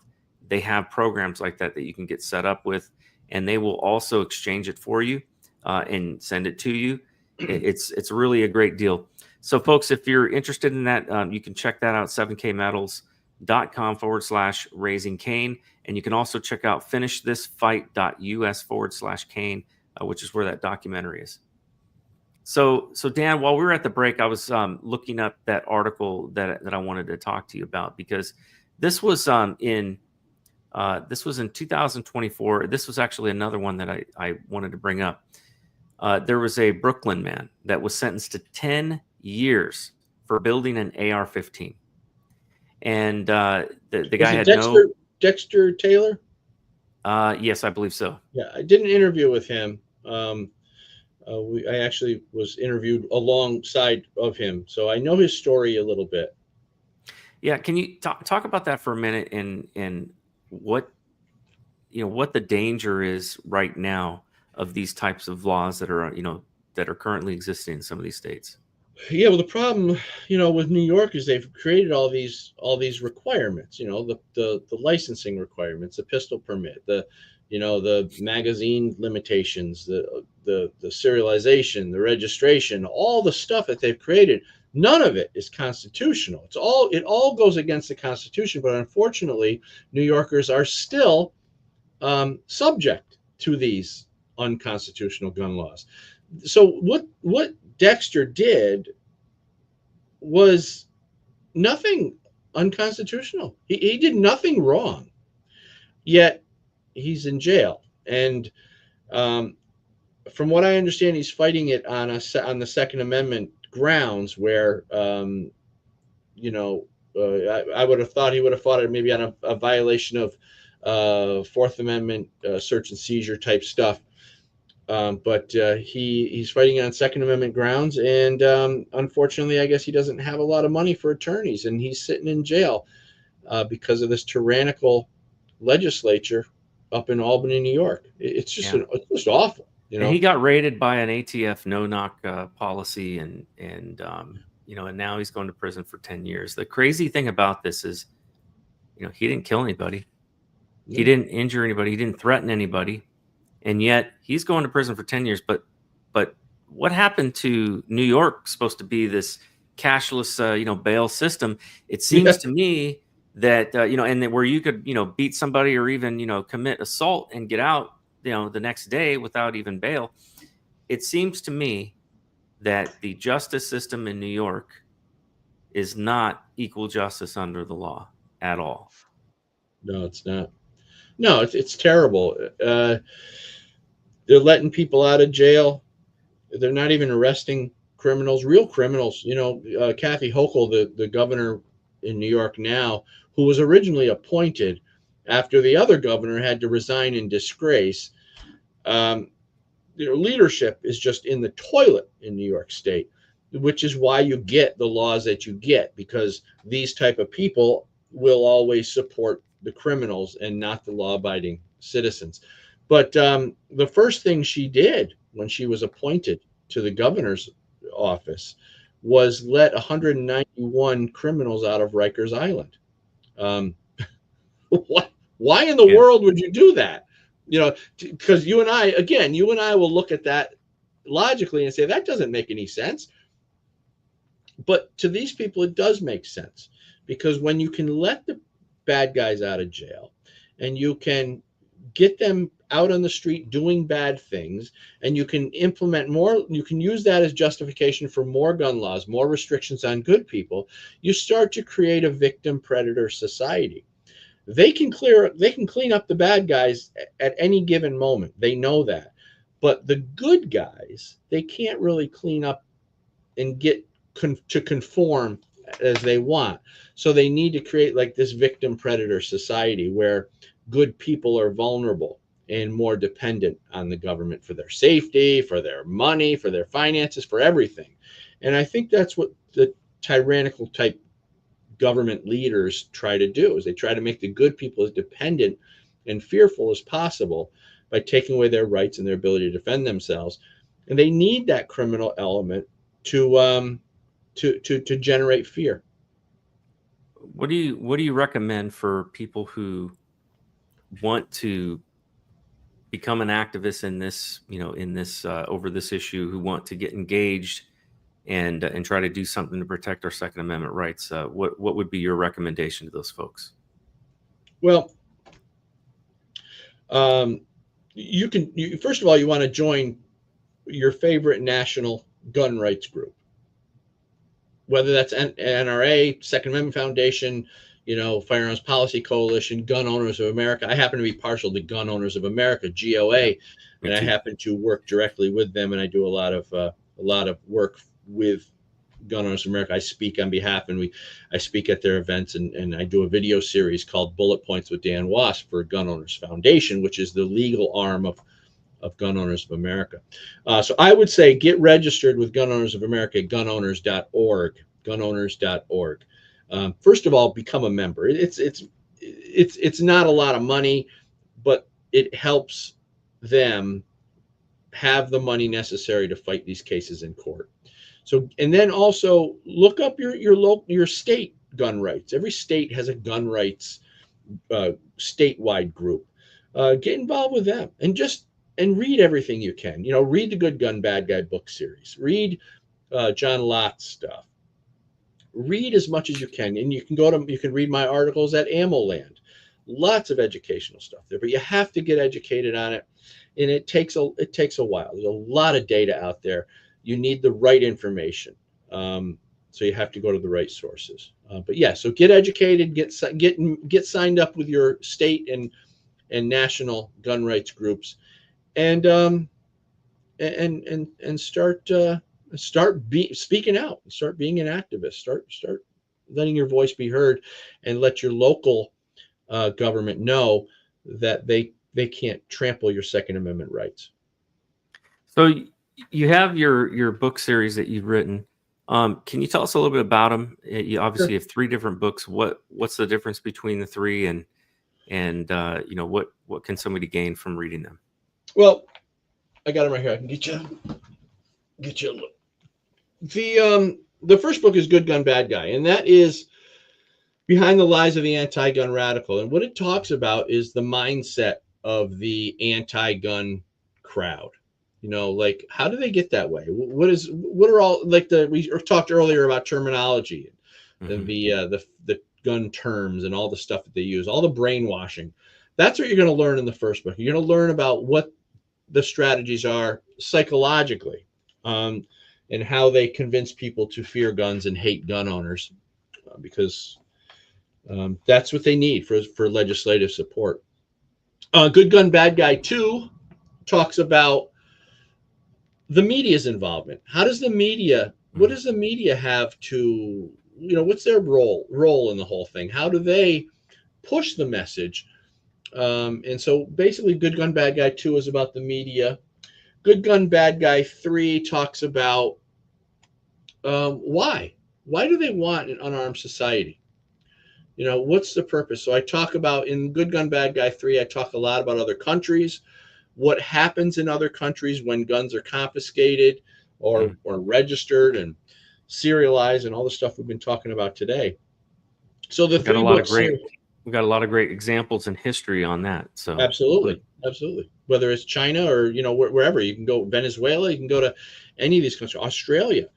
They have programs like that you can get set up with, and they will also exchange it for you and send it to you. It's really a great deal. So, folks, if you're interested in that, you can check that out, 7kmetals.com/raising Cain. And you can also check out finishthisfight.us/Cain, which is where that documentary is. So Dan, while we were at the break, I was looking up that article that I wanted to talk to you about, because this was in 2024. This was actually another one that I wanted to bring up. There was a Brooklyn man that was sentenced to 10 years for building an AR-15, and the guy had Dexter Taylor. Yes, I believe so. Yeah, I did an interview with him. I actually was interviewed alongside of him, so I know his story a little bit. Yeah, can you talk about that for a minute, and what the danger is right now of these types of laws that are that are currently existing in some of these states? Yeah, well, the problem, with New York is they've created all these requirements. The licensing requirements, the pistol permit, the magazine limitations, the serialization, the registration, all the stuff that they've created. None of it is constitutional. It all goes against the Constitution. But unfortunately, New Yorkers are still subject to these unconstitutional gun laws. So what Dexter did was nothing unconstitutional. He did nothing wrong, yet he's in jail. And from what I understand, he's fighting it on the Second Amendment grounds, where I would have thought he would have fought it maybe on a violation of Fourth Amendment search and seizure type stuff. But he's fighting on Second Amendment grounds, and unfortunately, I guess he doesn't have a lot of money for attorneys, and he's sitting in jail because of this tyrannical legislature up in Albany, New York. It's just it's just awful. And he got raided by an ATF no-knock policy, and now he's going to prison for 10 years. The crazy thing about this is, he didn't kill anybody, he didn't injure anybody, he didn't threaten anybody. And yet he's going to prison for 10 years. But what happened to New York? Supposed to be this cashless, bail system. It seems to me that, and that where you could, beat somebody or even, commit assault and get out, the next day without even bail. It seems to me that the justice system in New York is not equal justice under the law at all. No, it's not. No, it's terrible. They're letting people out of jail. They're not even arresting criminals, real criminals. Kathy Hochul, the governor in New York now, who was originally appointed after the other governor had to resign in disgrace. Leadership is just in the toilet in New York State, which is why you get the laws that you get, because these type of people will always support the criminals and not the law-abiding citizens. But the first thing she did when she was appointed to the governor's office was let 191 criminals out of Rikers Island. Why in the world would you do that? Because you and I will look at that logically and say that doesn't make any sense. But to these people, it does make sense, because when you can let the bad guys out of jail and you can get them out on the street doing bad things, and you can implement more, you can use that as justification for more gun laws, more restrictions on good people, you start to create a victim predator society. They can clean up the bad guys at any given moment. They know that. But the good guys, they can't really clean up and get to conform as they want. So they need to create like this victim predator society where good people are vulnerable and more dependent on the government for their safety, for their money, for their finances, for everything. And I think that's what the tyrannical type government leaders try to do, is they try to make the good people as dependent and fearful as possible by taking away their rights and their ability to defend themselves. And they need that criminal element to generate fear. What do you recommend for people who want to become an activist in this, over this issue, who want to get engaged and try to do something to protect our Second Amendment rights? What would be your recommendation to those folks? Well, first of all, you want to join your favorite national gun rights group, whether that's NRA, Second Amendment Foundation, Firearms Policy Coalition, Gun Owners of America. I happen to be partial to Gun Owners of America, GOA, and I happen to work directly with them, and I do a lot of work with Gun Owners of America. I speak on behalf, and I speak at their events, and I do a video series called Bullet Points with Dan Wos for Gun Owners Foundation, which is the legal arm of Gun Owners of America. So I would say get registered with Gun Owners of America, gunowners.org, gunowners.org. First of all, become a member. It's, it's not a lot of money, but it helps them have the money necessary to fight these cases in court. So, and then also look up your state gun rights. Every state has a gun rights statewide group. Get involved with them and read everything you can. Read the Good Gun Bad Guy book series. Read John Lott's stuff. Read as much as you can, and you can read my articles at AmmoLand. Lots of educational stuff there, but you have to get educated on it, and it takes a while. There's a lot of data out there. You need the right information, so you have to go to the right sources. But yeah, so get educated, get signed up with your state and national gun rights groups, and start speaking out, start being an activist, start letting your voice be heard, and let your local government know that they can't trample your Second Amendment rights. So you have your book series that you've written. Can you tell us a little bit about them? You obviously have 3 different books. What's the difference between the 3, and what can somebody gain from reading them? Well, I got them right here. I can get you a look. The first book is Good Gun Bad Guy, and that is Behind the Lies of the Anti-Gun Radical. And what it talks about is the mindset of the anti-gun crowd. Like, how do they get that way? What are all, like, we talked earlier about terminology, mm-hmm. the gun terms and all the stuff that they use, all the brainwashing. That's what you're going to learn in the first book. You're going to learn about what the strategies are psychologically, and how they convince people to fear guns and hate gun owners, because that's what they need for legislative support. Good Gun Bad Guy 2 talks about the media's involvement. How does the media, what does the media have to, what's their role in the whole thing? How do they push the message? And so basically Good Gun Bad Guy 2 is about the media. Good Gun Bad Guy 3 talks about why do they want an unarmed society? What's the purpose? So I talk about, in Good Gun Bad Guy 3, I talk a lot about other countries, what happens in other countries when guns are confiscated or registered and serialized, and all the stuff we've been talking about today. So we've got a lot of great examples in history on that. So absolutely. Whether it's China or wherever, you can go, Venezuela, you can go to any of these countries, Australia.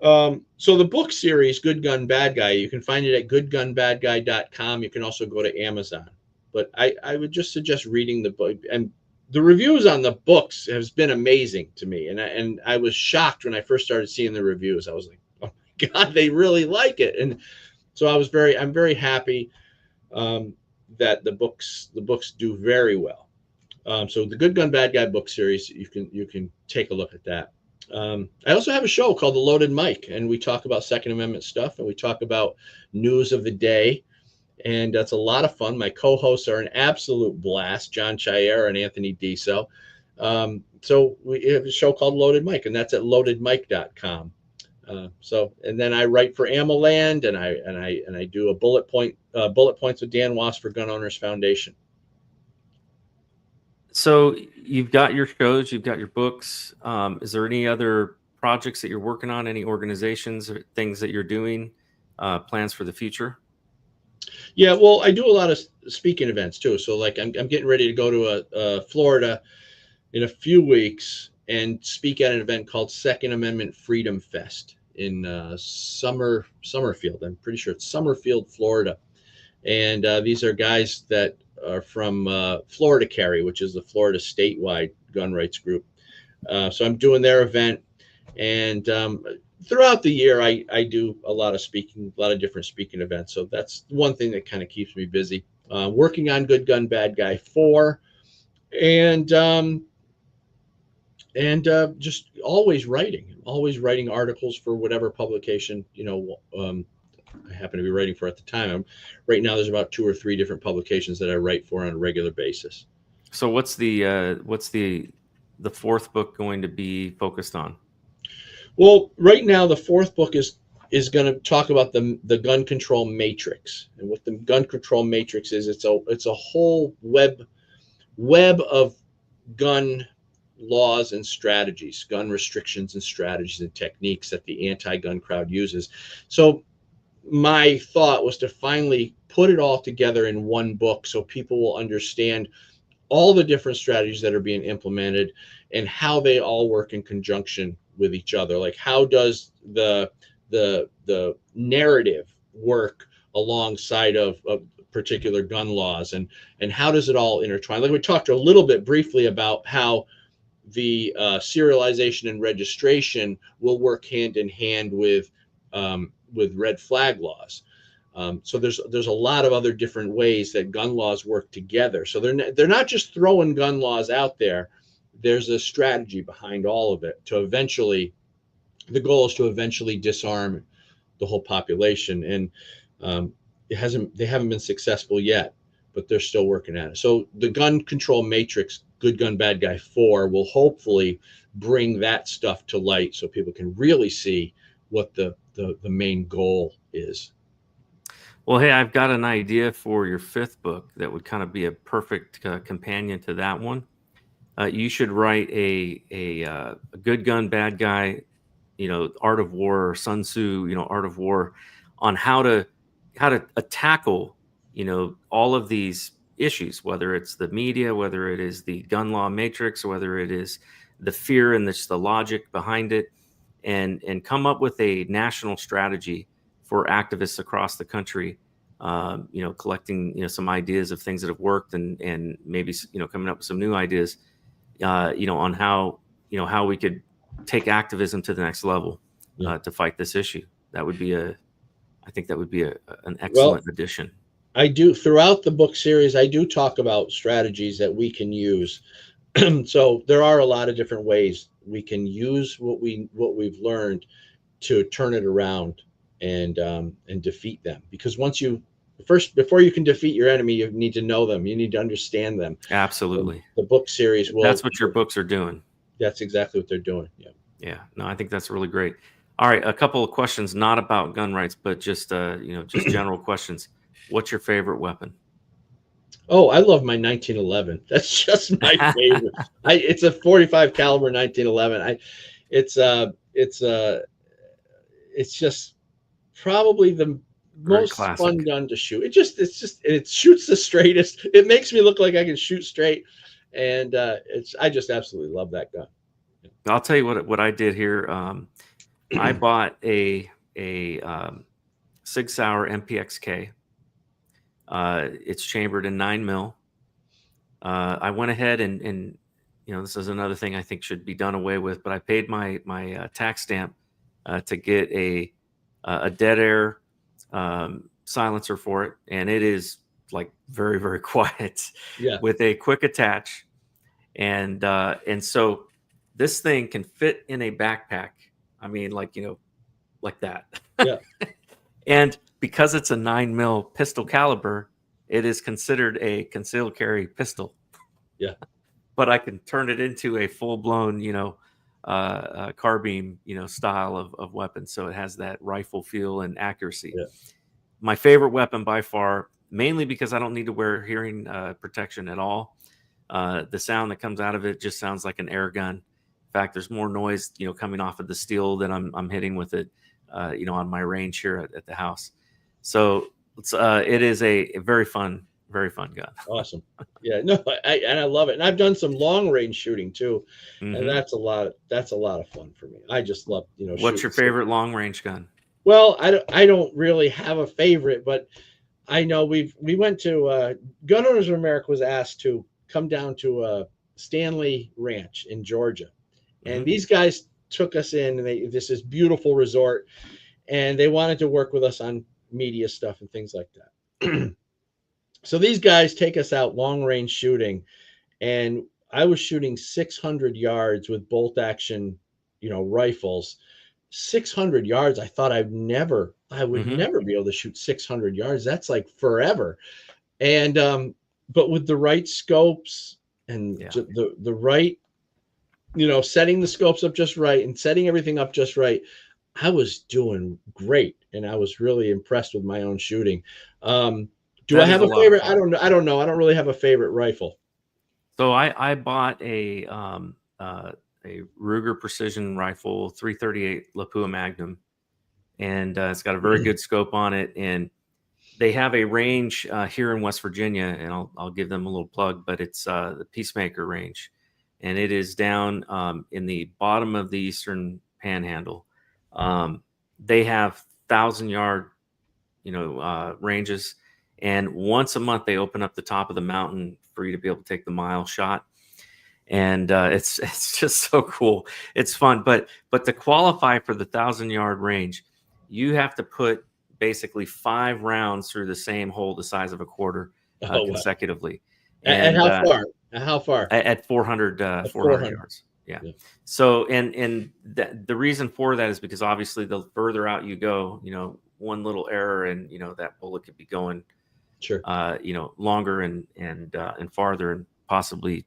So the book series, Good Gun Bad Guy, you can find it at goodgunbadguy.com. You can also go to Amazon. But I would just suggest reading the book. And the reviews on the books has been amazing to me. And I was shocked when I first started seeing the reviews. I was like, oh my God, they really like it. And so I'm very happy that the books do very well. So the Good Gun Bad Guy book series, you can take a look at that. I also have a show called The Loaded Mic, and we talk about Second Amendment stuff, and we talk about news of the day, and that's a lot of fun. My co-hosts are an absolute blast, John Chair and Anthony Diso. So we have a show called Loaded Mic, and that's at loadedmic.com. And then I write for AmmoLand, and I do a bullet points with Dan Wos for Gun Owners Foundation. So you've got your shows, you've got your books. Is there any other projects that you're working on? Any organizations or things that you're doing? Plans for the future? Yeah, well, I do a lot of speaking events too. So like I'm getting ready to go to Florida in a few weeks and speak at an event called Second Amendment Freedom Fest in Summerfield. I'm pretty sure it's Summerfield, Florida. And these are guys that are from Florida Carry, which is the Florida statewide gun rights group. So I'm doing their event. And throughout the year, I do a lot of speaking, a lot of different speaking events. So that's one thing that kind of keeps me busy. Working on Good Gun Bad Guy 4, and just always writing articles for whatever publication I happen to be writing for at the time. Right now, there's about 2 or 3 different publications that I write for on a regular basis. So what's the fourth book going to be focused on? Well, right now the fourth book is going to talk about the gun control matrix. And what the gun control matrix is, it's a whole web of gun laws and strategies, gun restrictions and strategies and techniques that the anti-gun crowd uses. So my thought was to finally put it all together in one book so people will understand all the different strategies that are being implemented and how they all work in conjunction with each other. Like, how does the narrative work alongside of particular gun laws, and how does it all intertwine? Like, we talked a little bit briefly about how the serialization and registration will work hand in hand with red flag laws. So there's a lot of other different ways that gun laws work together. So they're not just throwing gun laws out there. There's a strategy behind all of it to eventually, the goal is to eventually disarm the whole population. And they haven't been successful yet, but they're still working at it. So the gun control matrix, Good Gun Bad Guy 4, will hopefully bring that stuff to light so people can really see what the main goal is. Well, hey, I've got an idea for your 5th book that would kind of be a perfect companion to that one. You should write a Good Gun Bad Guy, Art of War, or Sun Tzu, Art of War, on how to tackle, all of these issues, whether it's the media, whether it is the gun law matrix, whether it is the fear and the logic behind it, and come up with a national strategy for activists across the country, collecting, some ideas of things that have worked, and maybe, coming up with some new ideas, on how we could take activism to the next level, to fight this issue. I think that would be an excellent addition. I do, throughout the book series, I do talk about strategies that we can use. So there are a lot of different ways we can use what we've learned to turn it around and defeat them. Because before you can defeat your enemy, you need to know them. You need to understand them. Absolutely. And the book series that's what your books are doing. That's exactly what they're doing. Yeah. No, I think that's really great. All right, a couple of questions, not about gun rights, but just just general questions. What's your favorite weapon? Oh, I love my 1911. That's just my favorite. It's a 45 caliber 1911. It's just probably the most fun gun to shoot. It shoots the straightest. It makes me look like I can shoot straight, and I just absolutely love that gun. I'll tell you what I did here. I bought a Sig Sauer MPXK. It's chambered in 9mm. I went ahead and this is another thing I think should be done away with, but I paid my tax stamp to get a dead air silencer for it, and it is like very, very quiet, with a quick attach, and so this thing can fit in a backpack. I mean, like that. Yeah. And because it's a 9mm pistol caliber, it is considered a concealed carry pistol. Yeah. But I can turn it into a full-blown, carbine, style of weapon. So it has that rifle feel and accuracy. Yeah. My favorite weapon by far, mainly because I don't need to wear hearing protection at all. The sound that comes out of it just sounds like an air gun. In fact, there's more noise, coming off of the steel than I'm hitting with it, on my range here at the house. So it is a very fun gun. Awesome. Yeah, no, I love it. And I've done some long range shooting too. Mm-hmm. And that's a lot of fun for me. I just love, What's your favorite long range gun? Well, I don't really have a favorite, but I know we went to Gun Owners of America was asked to come down to Stanley Ranch in Georgia. And these guys took us in, and this is beautiful resort, and they wanted to work with us on media stuff and things like that. So these guys take us out long range shooting, and I was shooting 600 yards with bolt action, rifles. 600 yards. I thought I would never be able to shoot 600 yards. That's like forever. And but with the right scopes and the right, setting the scopes up just right and setting everything up just right, I was doing great, and I was really impressed with my own shooting. Do I have a favorite? I don't know. I don't really have a favorite rifle. So I bought a a Ruger precision rifle, 338 Lapua Magnum, and it's got a very good scope on it. And they have a range here in West Virginia, and I'll give them a little plug, but it's the Peacemaker range, and it is down in the bottom of the Eastern Panhandle. They have 1,000-yard, ranges, and once a month they open up the top of the mountain for you to be able to take the mile shot. And it's just so cool. It's fun, but to qualify for the 1,000-yard range, you have to put basically 5 rounds through the same hole the size of a quarter consecutively. Wow. And how far? How far? At 400 yards. Yeah. So and the reason for that is because obviously the further out you go, one little error and that bullet could be going longer and farther, and possibly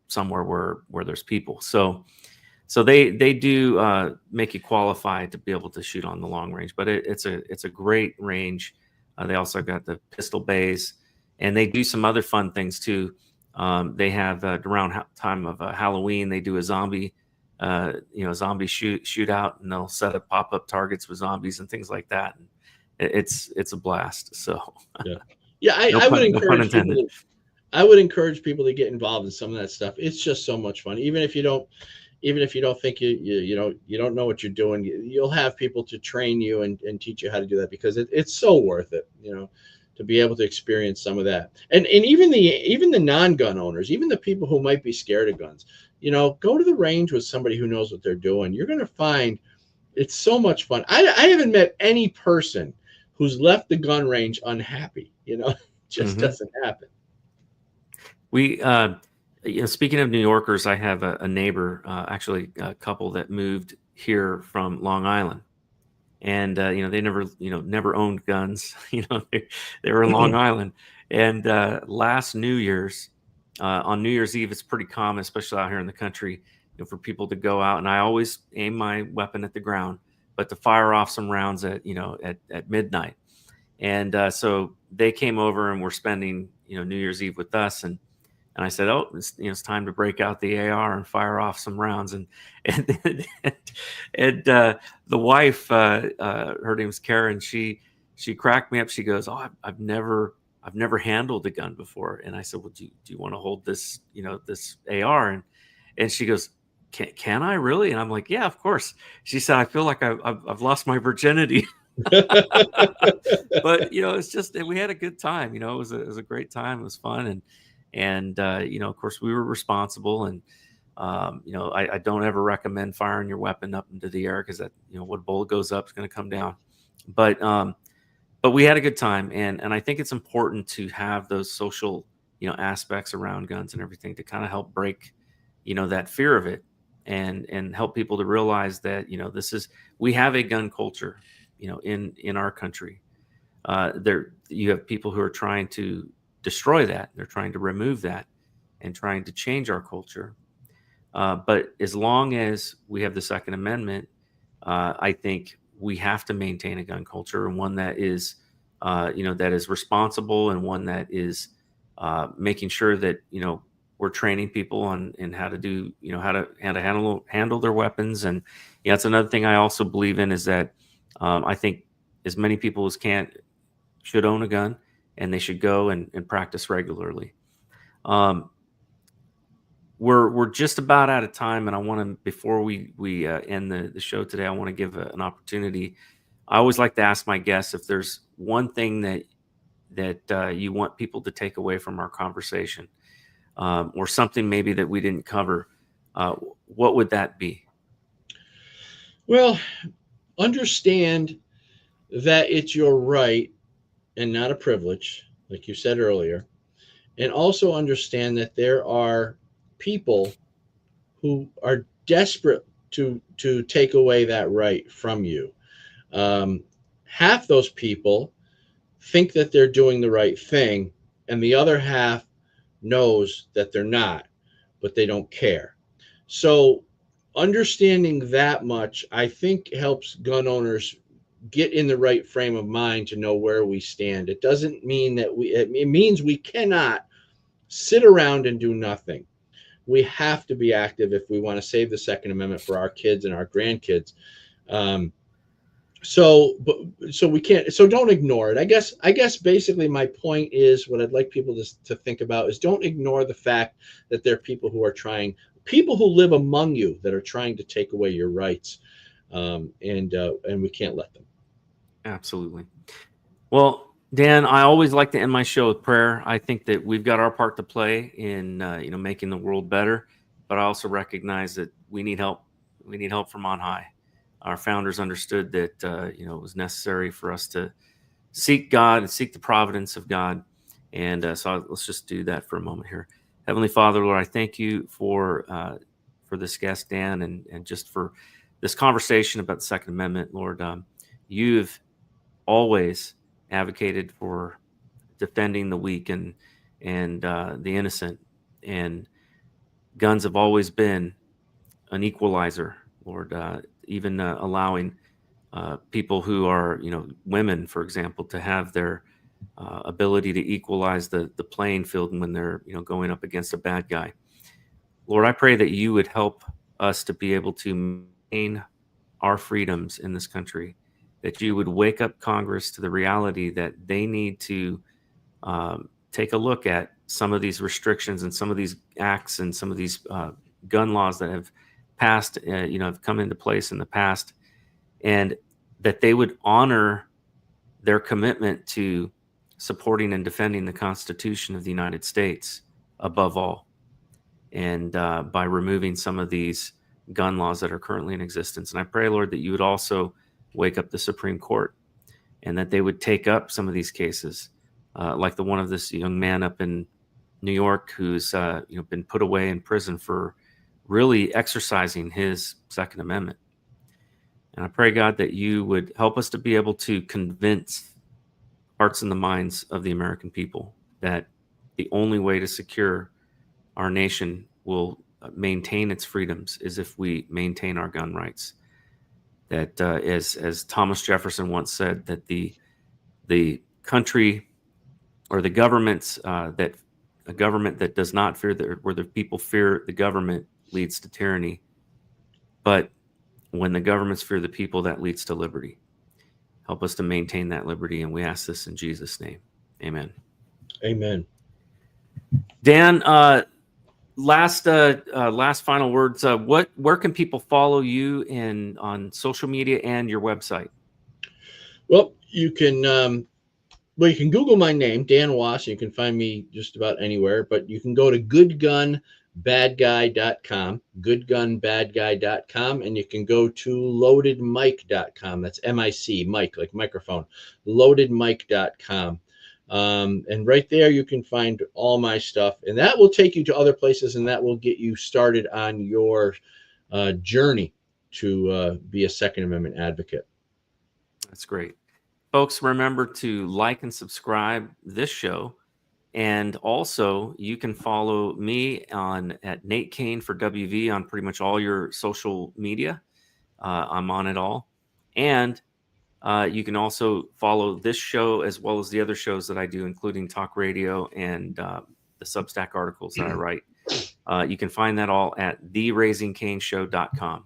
somewhere where there's people. So they do make you qualify to be able to shoot on the long range, but it's a great range. They also got the pistol bays, and they do some other fun things too. They have around time of Halloween, they do a zombie shootout, and they'll set up pop-up targets with zombies and things like that. And it's a blast. So I would encourage people. I would encourage people to get involved in some of that stuff. It's just so much fun. Even if you don't think you don't know what you're doing, you'll have people to train you and teach you how to do that, because it's so worth it, to be able to experience some of that. And even the non-gun owners, even the people who might be scared of guns, go to the range with somebody who knows what they're doing. You're going to find it's so much fun. I haven't met any person who's left the gun range unhappy. It just doesn't happen. We, speaking of New Yorkers, I have a neighbor, actually a couple that moved here from Long Island, and they never owned guns. They were in Long Island, and last New Year's, on New Year's Eve, it's pretty common, especially out here in the country, for people to go out, and I always aim my weapon at the ground, but to fire off some rounds at midnight, and so they came over and were spending New Year's Eve with us, and I said, "Oh, it's time to break out the AR and fire off some rounds." And the wife, her name's Karen. She cracked me up. She goes, "Oh, I've never handled a gun before." And I said, "Well, do you want to hold this, this AR?" And she goes, "Can I really?" And I'm like, "Yeah, of course." She said, "I feel like I've lost my virginity." But it's just, we had a good time. It was a great time. It was fun, and of course we were responsible, and I don't ever recommend firing your weapon up into the air, because that what bullet goes up is going to come down. But we had a good time, and I think it's important to have those social aspects around guns and everything to kind of help break that fear of it, and help people to realize that we have a gun culture in our country. You have people who are trying to destroy that. They're trying to remove that and trying to change our culture. But as long as we have the Second Amendment, I think we have to maintain a gun culture, and one that is, that is responsible, and one that is making sure that we're training people on how to do, how to handle their weapons. And that's another thing I also believe in, is that I think as many people as should own a gun, and they should go and practice regularly. We're just about out of time, and I want to, before we end the show today, I want to give an opportunity. I always like to ask my guests if there's one thing that you want people to take away from our conversation, or something maybe that we didn't cover. What would that be? Well, understand that it's your right and not a privilege, like you said earlier. And also understand that there are people who are desperate to take away that right from you. Half those people think that they're doing the right thing, and the other half knows that they're not, but they don't care. So understanding that much, I think, helps gun owners get in the right frame of mind to know where we stand. It doesn't mean that it means we cannot sit around and do nothing. We have to be active if we want to save the Second Amendment for our kids and our grandkids. So we can't. So don't ignore it. I guess basically my point is, what I'd like people to think about is, don't ignore the fact that there are people who live among you that are trying to take away your rights, and we can't let them. Absolutely. Well, Dan, I always like to end my show with prayer. I think that we've got our part to play in making the world better, but I also recognize that we need help. We need help from on high. Our founders understood that it was necessary for us to seek God and seek the providence of God, and so let's just do that for a moment here. Heavenly Father, Lord, I thank you for this guest, Dan, and just for this conversation about the Second Amendment, Lord. You've always advocated for defending the weak and the innocent, and guns have always been an equalizer, Lord. Even allowing people who are, women, for example, to have their ability to equalize the playing field when they're, going up against a bad guy. Lord, I pray that you would help us to be able to maintain our freedoms in this country, that you would wake up Congress to the reality that they need to take a look at some of these restrictions and some of these acts and some of these gun laws that have passed, have come into place in the past, and that they would honor their commitment to supporting and defending the Constitution of the United States above all, and by removing some of these gun laws that are currently in existence. And I pray, Lord, that you would also wake up the Supreme Court, and that they would take up some of these cases, like the one of this young man up in New York who's been put away in prison for really exercising his Second Amendment. And I pray, God, that you would help us to be able to convince hearts and the minds of the American people that the only way to secure our nation will maintain its freedoms is if we maintain our gun rights. That as Thomas Jefferson once said, that the country or the governments that a government that does not fear where the people fear the government leads to tyranny, but when the governments fear the people, that leads to liberty. Help us to maintain that liberty, and we ask this in Jesus' name. Amen. Amen. Dan, last final words. Where can people follow you on social media and your website? Well, you can Google my name, Dan Wos. You can find me just about anywhere, but you can go to goodgunbadguy.com, goodgunbadguy.com, and you can go to loadedmic.com. That's MIC, mic, like microphone, loadedmic.com. And right there, you can find all my stuff, and that will take you to other places, and that will get you started on your journey to be a Second Amendment advocate. That's great. Folks, remember to like and subscribe this show. And also, you can follow me at Nate Cain for WV on pretty much all your social media. I'm on it all. And you can also follow this show as well as the other shows that I do, including talk radio and the Substack articles that I write. You can find that all at theraisingcainshow.com.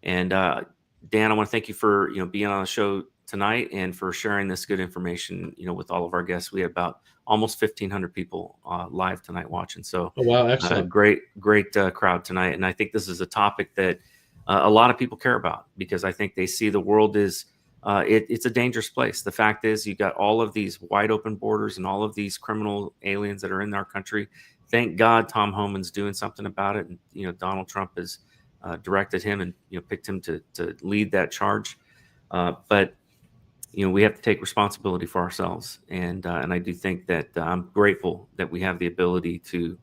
And Dan, I want to thank you for being on the show tonight and for sharing this good information with all of our guests. We had about almost 1,500 people live tonight watching. So, oh, wow, excellent. Great crowd tonight. And I think this is a topic that a lot of people care about, because I think they see the world is it's a dangerous place. The fact is, you got all of these wide open borders and all of these criminal aliens that are in our country. Thank God Tom Homan's doing something about it. And, Donald Trump has directed him and, picked him to lead that charge. But we have to take responsibility for ourselves, and I do think that I'm grateful that we have the ability to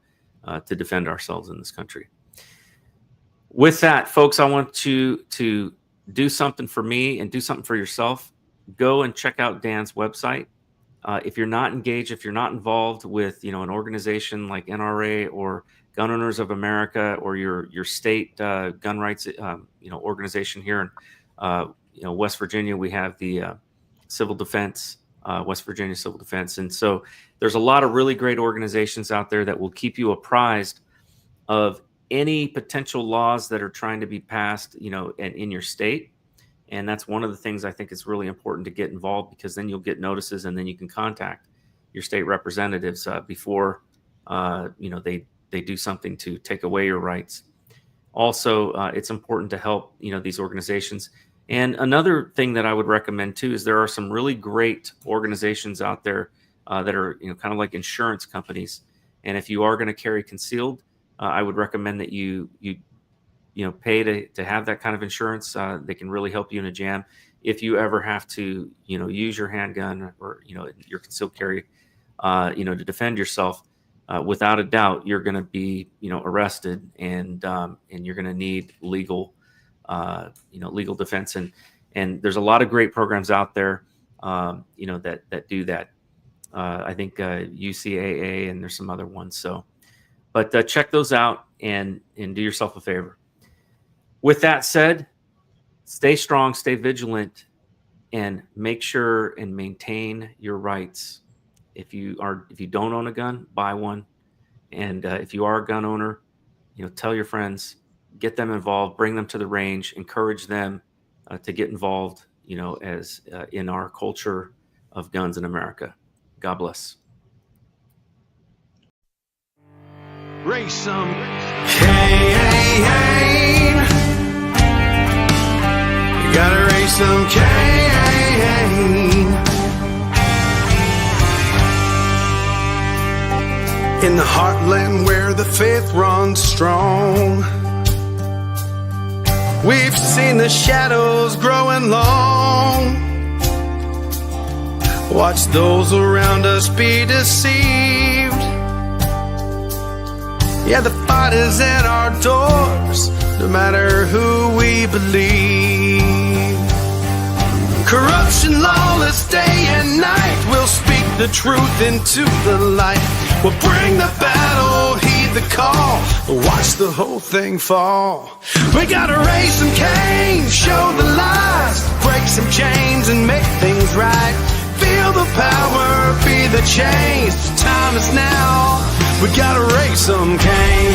defend ourselves in this country. With that, folks, I want to do something for me and do something for yourself. Go and check out Dan's website. If you're not engaged, if you're not involved with an organization like NRA or Gun Owners of America or your state gun rights organization here in West Virginia, we have the Civil Defense, West Virginia Civil Defense. And so there's a lot of really great organizations out there that will keep you apprised of any potential laws that are trying to be passed, in your state. And that's one of the things I think is really important to get involved, because then you'll get notices, and then you can contact your state representatives before they do something to take away your rights. Also, it's important to help these organizations. And another thing that I would recommend too is there are some really great organizations out there that are kind of like insurance companies. And if you are going to carry concealed, I would recommend that you pay to have that kind of insurance. They can really help you in a jam. If you ever have to use your handgun or your concealed carry to defend yourself, without a doubt you're going to be arrested, and you're going to need legal defense. And there's a lot of great programs out there that do that. I think UCAA, and there's some other ones. But check those out and do yourself a favor. With that said, stay strong, stay vigilant, and make sure and maintain your rights. If you don't own a gun, buy one. And if you are a gun owner, tell your friends, get them involved, bring them to the range, encourage them to get involved, as in our culture of guns in America. God bless. Raise some Cain. You gotta raise some Cain. In the heartland where the faith runs strong, we've seen the shadows growing long. Watch those around us be deceived. Yeah, the fight is at our doors, no matter who we believe. Corruption, lawless day and night, we'll speak the truth into the light. We'll bring the battle, heed the call, watch the whole thing fall. We gotta raise some Cain, show the lies, break some chains and make things right. Feel the power, be the change, time is now. We gotta raise some Cain.